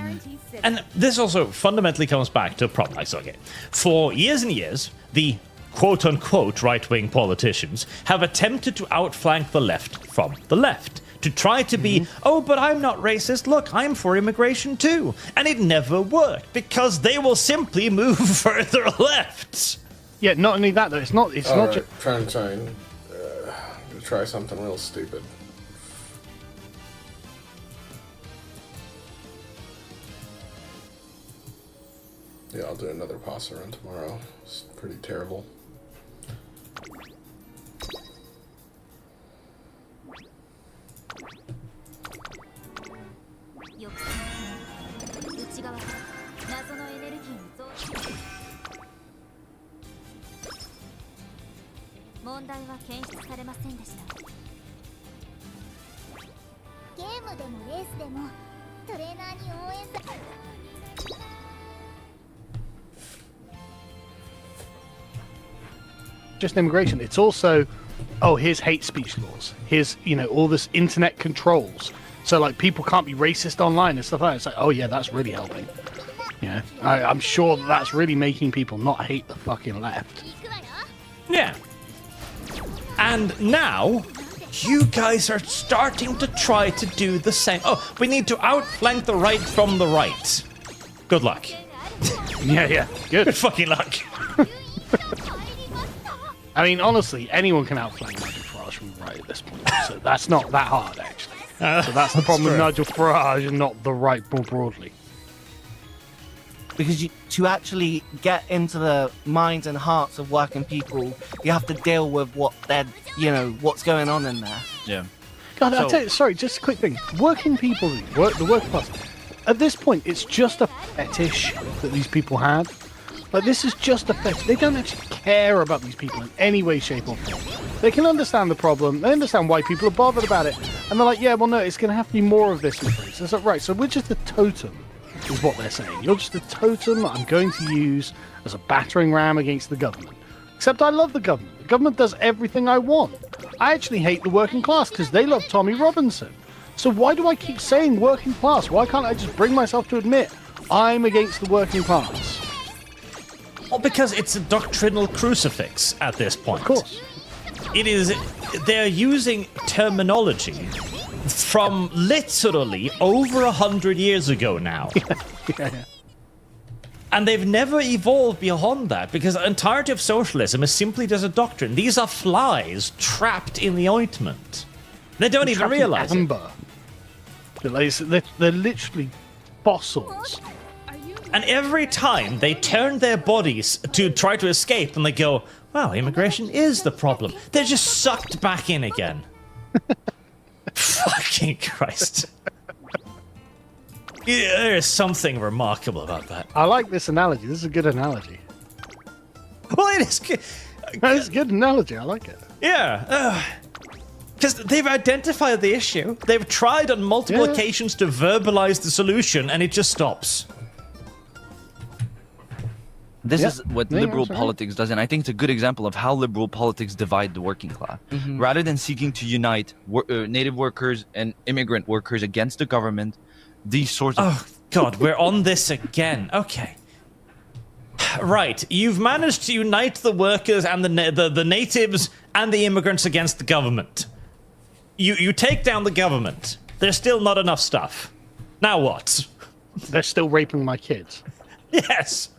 And this also fundamentally comes back to a problem. Like, so, okay, for years and years, the quote-unquote right-wing politicians have attempted to outflank the left from the left. To try to be, oh, but I'm not racist, look, I'm for immigration too. And it never worked, because they will simply move further left. Yeah, not only that, though, it's not just... Try something real stupid. Yeah, I'll do another pasta run tomorrow. It's pretty terrible. Just immigration. It's also, here's hate speech laws. Here's, all this internet controls. So, like, people can't be racist online and stuff like that. It's like, oh, yeah, that's really helping. I'm sure that's really making people not hate the fucking left. Yeah. And now, you guys are starting to try to do the same. Oh, we need to outflank the right from the right. Good luck. Yeah, good. Good fucking luck. I mean, honestly, anyone can outflank Nigel Farage from the right at this point. So that's not that hard, actually. So that's the problem with Nigel Farage and not the right more broadly. Because to actually get into the minds and hearts of working people, you have to deal with what's going on in there. Yeah. God, I'll tell you, sorry, just a quick thing. Working people, the working class, at this point, it's just a fetish that these people have. Like, this is just a fetish. They don't actually care about these people in any way, shape, or form. They can understand the problem. They understand why people are bothered about it. And they're like, yeah, well, no, it's going to have to be more of this in place. It's like, right, so we're just a totem, is what they're saying. You're just a totem that I'm going to use as a battering ram against the government. Except I love the government. The government does everything I want. I actually hate the working class because they love Tommy Robinson. So why do I keep saying working class? Why can't I just bring myself to admit I'm against the working class? Well, because it's a doctrinal crucifix at this point. Of course. They're using terminology from literally over 100 years ago now. Yeah. And they've never evolved beyond that, because the entirety of socialism is simply just a doctrine. These are flies trapped in the ointment. They don't even realize it. They're literally fossils. And every time they turn their bodies to try to escape and they go, wow, immigration is the problem, they're just sucked back in again. Fucking Christ. Yeah, there is something remarkable about that. I like this analogy. This is a good analogy. Well, it is good. It's a good analogy. I like it. Yeah. Because they've identified the issue. They've tried on multiple occasions to verbalize the solution, and it just stops. This is what liberal sorry. politics does, and I think it's a good example of how liberal politics divide the working class. Rather than seeking to unite native workers and immigrant workers against the government, these sorts of... Oh, God, we're on this again. Okay. Right, you've managed to unite the workers and the natives and the immigrants against the government. You take down the government. There's still not enough stuff. Now what? They're still raping my kids. Yes.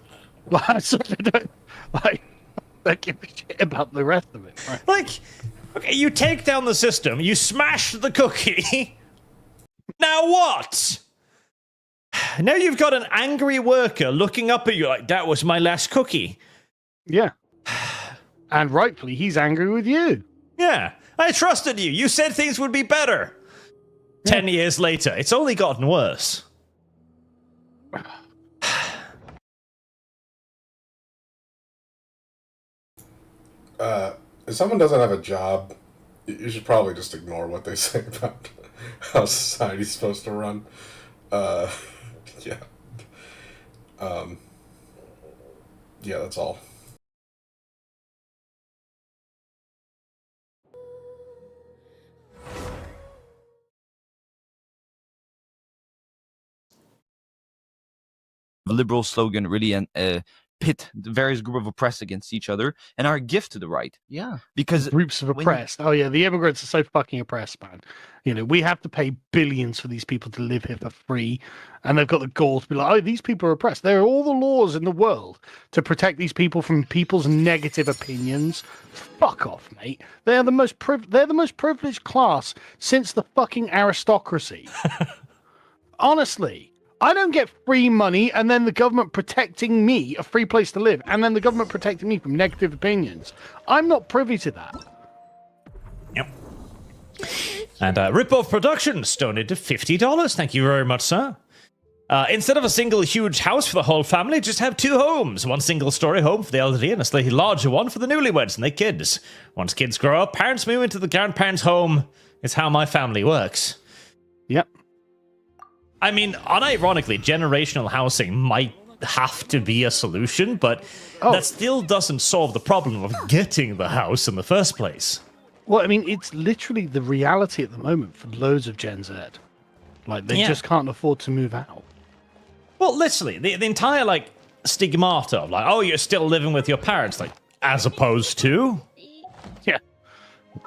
Like, so they give a shit about the rest of it. Right? Like, okay, you take down the system, you smash the cookie. Now what? Now you've got an angry worker looking up at you like, that was my last cookie. Yeah. And rightfully, he's angry with you. Yeah, I trusted you. You said things would be better. 10 years later, it's only gotten worse. If someone doesn't have a job, you should probably just ignore what they say about how society's supposed to run. Yeah. Yeah, that's all. The liberal slogan really pit the various group of oppressed against each other and are a gift to the right. Yeah. Because Groups of oppressed. Oh, yeah, the immigrants are so fucking oppressed, man. You know, we have to pay billions for these people to live here for free. And they've got the gall to be like, oh, these people are oppressed. There are all the laws in the world to protect these people from people's negative opinions. Fuck off, mate. They're the most privileged class since the fucking aristocracy. Honestly. I don't get free money and then the government protecting me, a free place to live, and then the government protecting me from negative opinions. I'm not privy to that. Yep. And Ripoff Productions donated $50. Thank you very much, sir. Instead of a single huge house for the whole family, just have two homes. One single-story home for the elderly and a slightly larger one for the newlyweds and their kids. Once kids grow up, parents move into the grandparents' home. It's how my family works. Yep. I mean, unironically, generational housing might have to be a solution, but that still doesn't solve the problem of getting the house in the first place. Well, I mean, it's literally the reality at the moment for loads of Gen Z. Like, they just can't afford to move out. Well, literally, the entire, like, stigmata of, like, oh, you're still living with your parents, like, as opposed to... Yeah.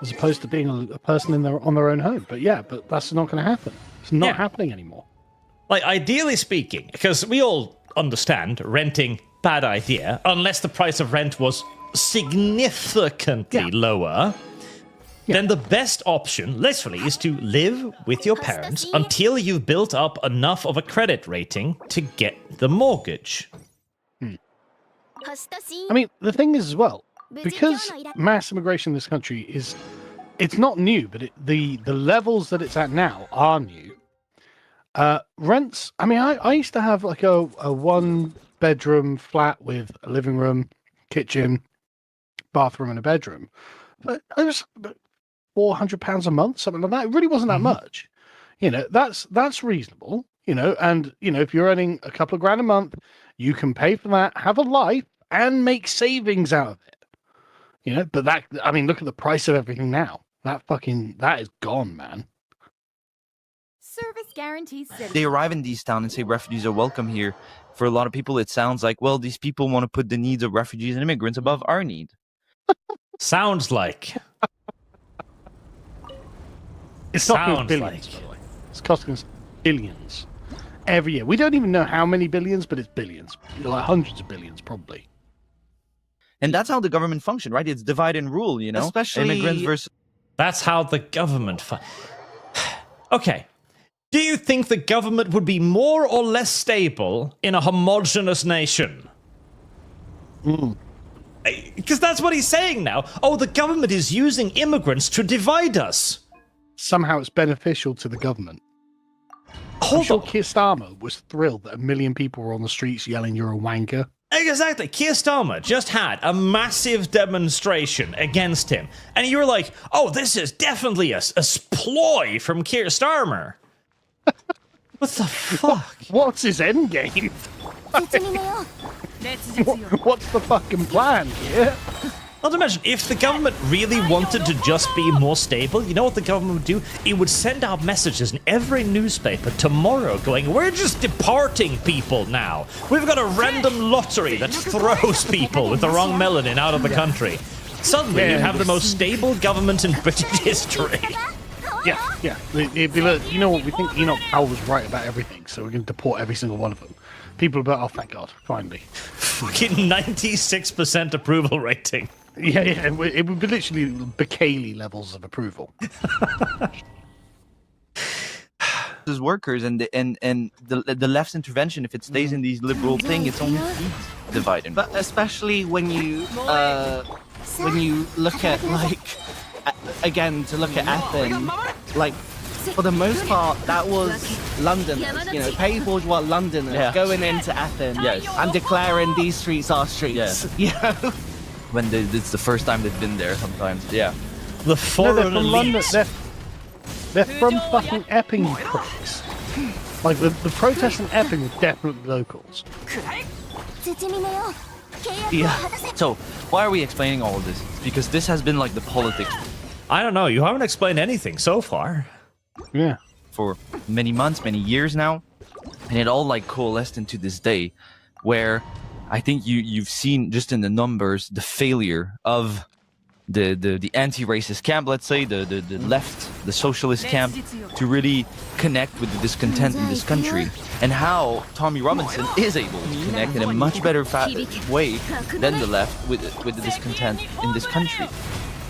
As opposed to being a person on their own home. But yeah, but that's not going to happen. It's not happening anymore. Like, ideally speaking, because we all understand renting, bad idea, unless the price of rent was significantly lower, then the best option, literally, is to live with your parents until you've built up enough of a credit rating to get the mortgage. I mean, the thing is as well, because mass immigration in this country it's not new, but the levels that it's at now are new. Rents, I mean, I used to have like a 1-bedroom flat with a living room, kitchen, bathroom, and a bedroom. But it was £400 a month, something like that. It really wasn't that much. You know, that's reasonable, you know, and, you know, if you're earning a couple of grand a month, you can pay for that, have a life, and make savings out of it. You know, but that, I mean, look at the price of everything now. That is gone, man. Service guarantees. they arrive in these towns and say refugees are welcome here. For a lot of people, it sounds like, well, these people want to put the needs of refugees and immigrants above our need. Sounds like. It's costing us Sounds billions, like. by the way. It's costing us billions every year. We don't even know how many billions, but it's billions. Like hundreds of billions, probably. And that's how the government functions, right? It's divide and rule, you know? Especially- Immigrants versus... That's how the government... Okay. Do you think the government would be more or less stable in a homogenous nation? Because that's what he's saying now. Oh, the government is using immigrants to divide us. Somehow it's beneficial to the government. Hold sure on. Keir Starmer was thrilled that 1 million people were on the streets yelling, "You're a wanker." Exactly. Keir Starmer just had a massive demonstration against him. And you were like, oh, this is definitely a ploy from Keir Starmer. What the fuck? What's his end game? What's the fucking plan here? Not to mention, if the government really wanted to just be more stable, you know what the government would do? It would send out messages in every newspaper tomorrow going, we're just deporting people now. We've got a random lottery that throws people with the wrong melanin out of the country. Suddenly, you'd have the most stable government in British history. Yeah. It'd be like, you know what, we think Enoch Powell was right about everything, so we're going to deport every single one of them. People are about, oh, thank God, finally. Fucking 96% approval rating. Yeah, it would be literally Bacaley levels of approval. As workers and the left's intervention, if it stays in these liberal thing, it's only dividing. But especially when you look at again to look at Epping, like for the most part that was Londoners, you know, petty bourgeois Londoners going into Epping and declaring these streets are streets. Yeah. You know? When it's the first time they've been there sometimes. Yeah. The foreign they're from London. elite. They're from fucking Epping, you pricks. Like, the protests in Epping were definitely locals. Yeah. So, why are we explaining all of this? It's because this has been like the politics I don't know, you haven't explained anything so far. Yeah. for many months, many years now. And it all like coalesced into this day where I think you've seen just in the numbers the failure of the anti-racist camp, let's say, the left, the socialist camp, to really connect with the discontent in this country, and how Tommy Robinson is able to connect in a much better way than the left with the discontent in this country.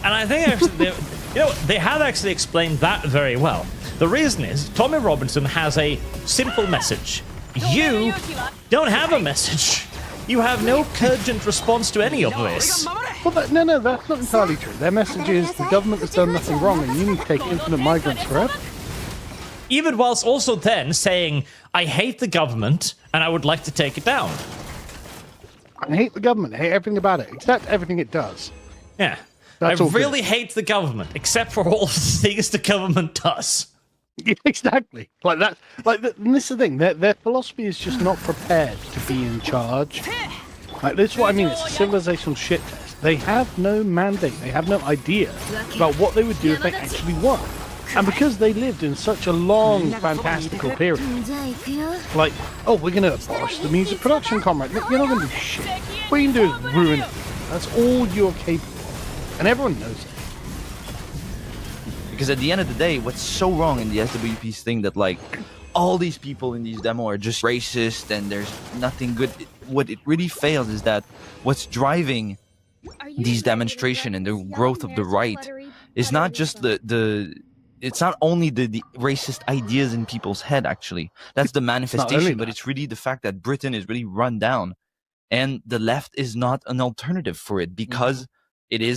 And I think actually, they have actually explained that very well. The reason is Tommy Robinson has a simple message. You don't have a message. You have no cogent response to any of this. Well, no, that's not entirely true. Their message is the government has done nothing wrong and you need to take infinite migrants forever. Even whilst also then saying, I hate the government and I would like to take it down. I hate the government. I hate everything about it, except everything it does. Yeah. That's I all really good. hate the government, except for all the things the government does. Yeah, exactly. Like that. And this is the thing. Their philosophy is just not prepared to be in charge. Like, this is what I mean. It's a civilizational shit test. They have no mandate. They have no idea about what they would do if they actually won. And because they lived in such a long, fantastical period, like, oh, we're going to abolish the music production, comrade. You're not going to do shit. What you can do is ruin it. That's all you're capable of. And everyone knows it. Because at the end of the day, what's so wrong in the SWP's thing that like all these people in these demo are just racist and there's nothing good. What it really fails is that what's driving these demonstration and the growth of the right is not just it's not only the racist ideas in people's head, actually. That's the manifestation, but it's really the fact that Britain is really run down and the left is not an alternative for it because it is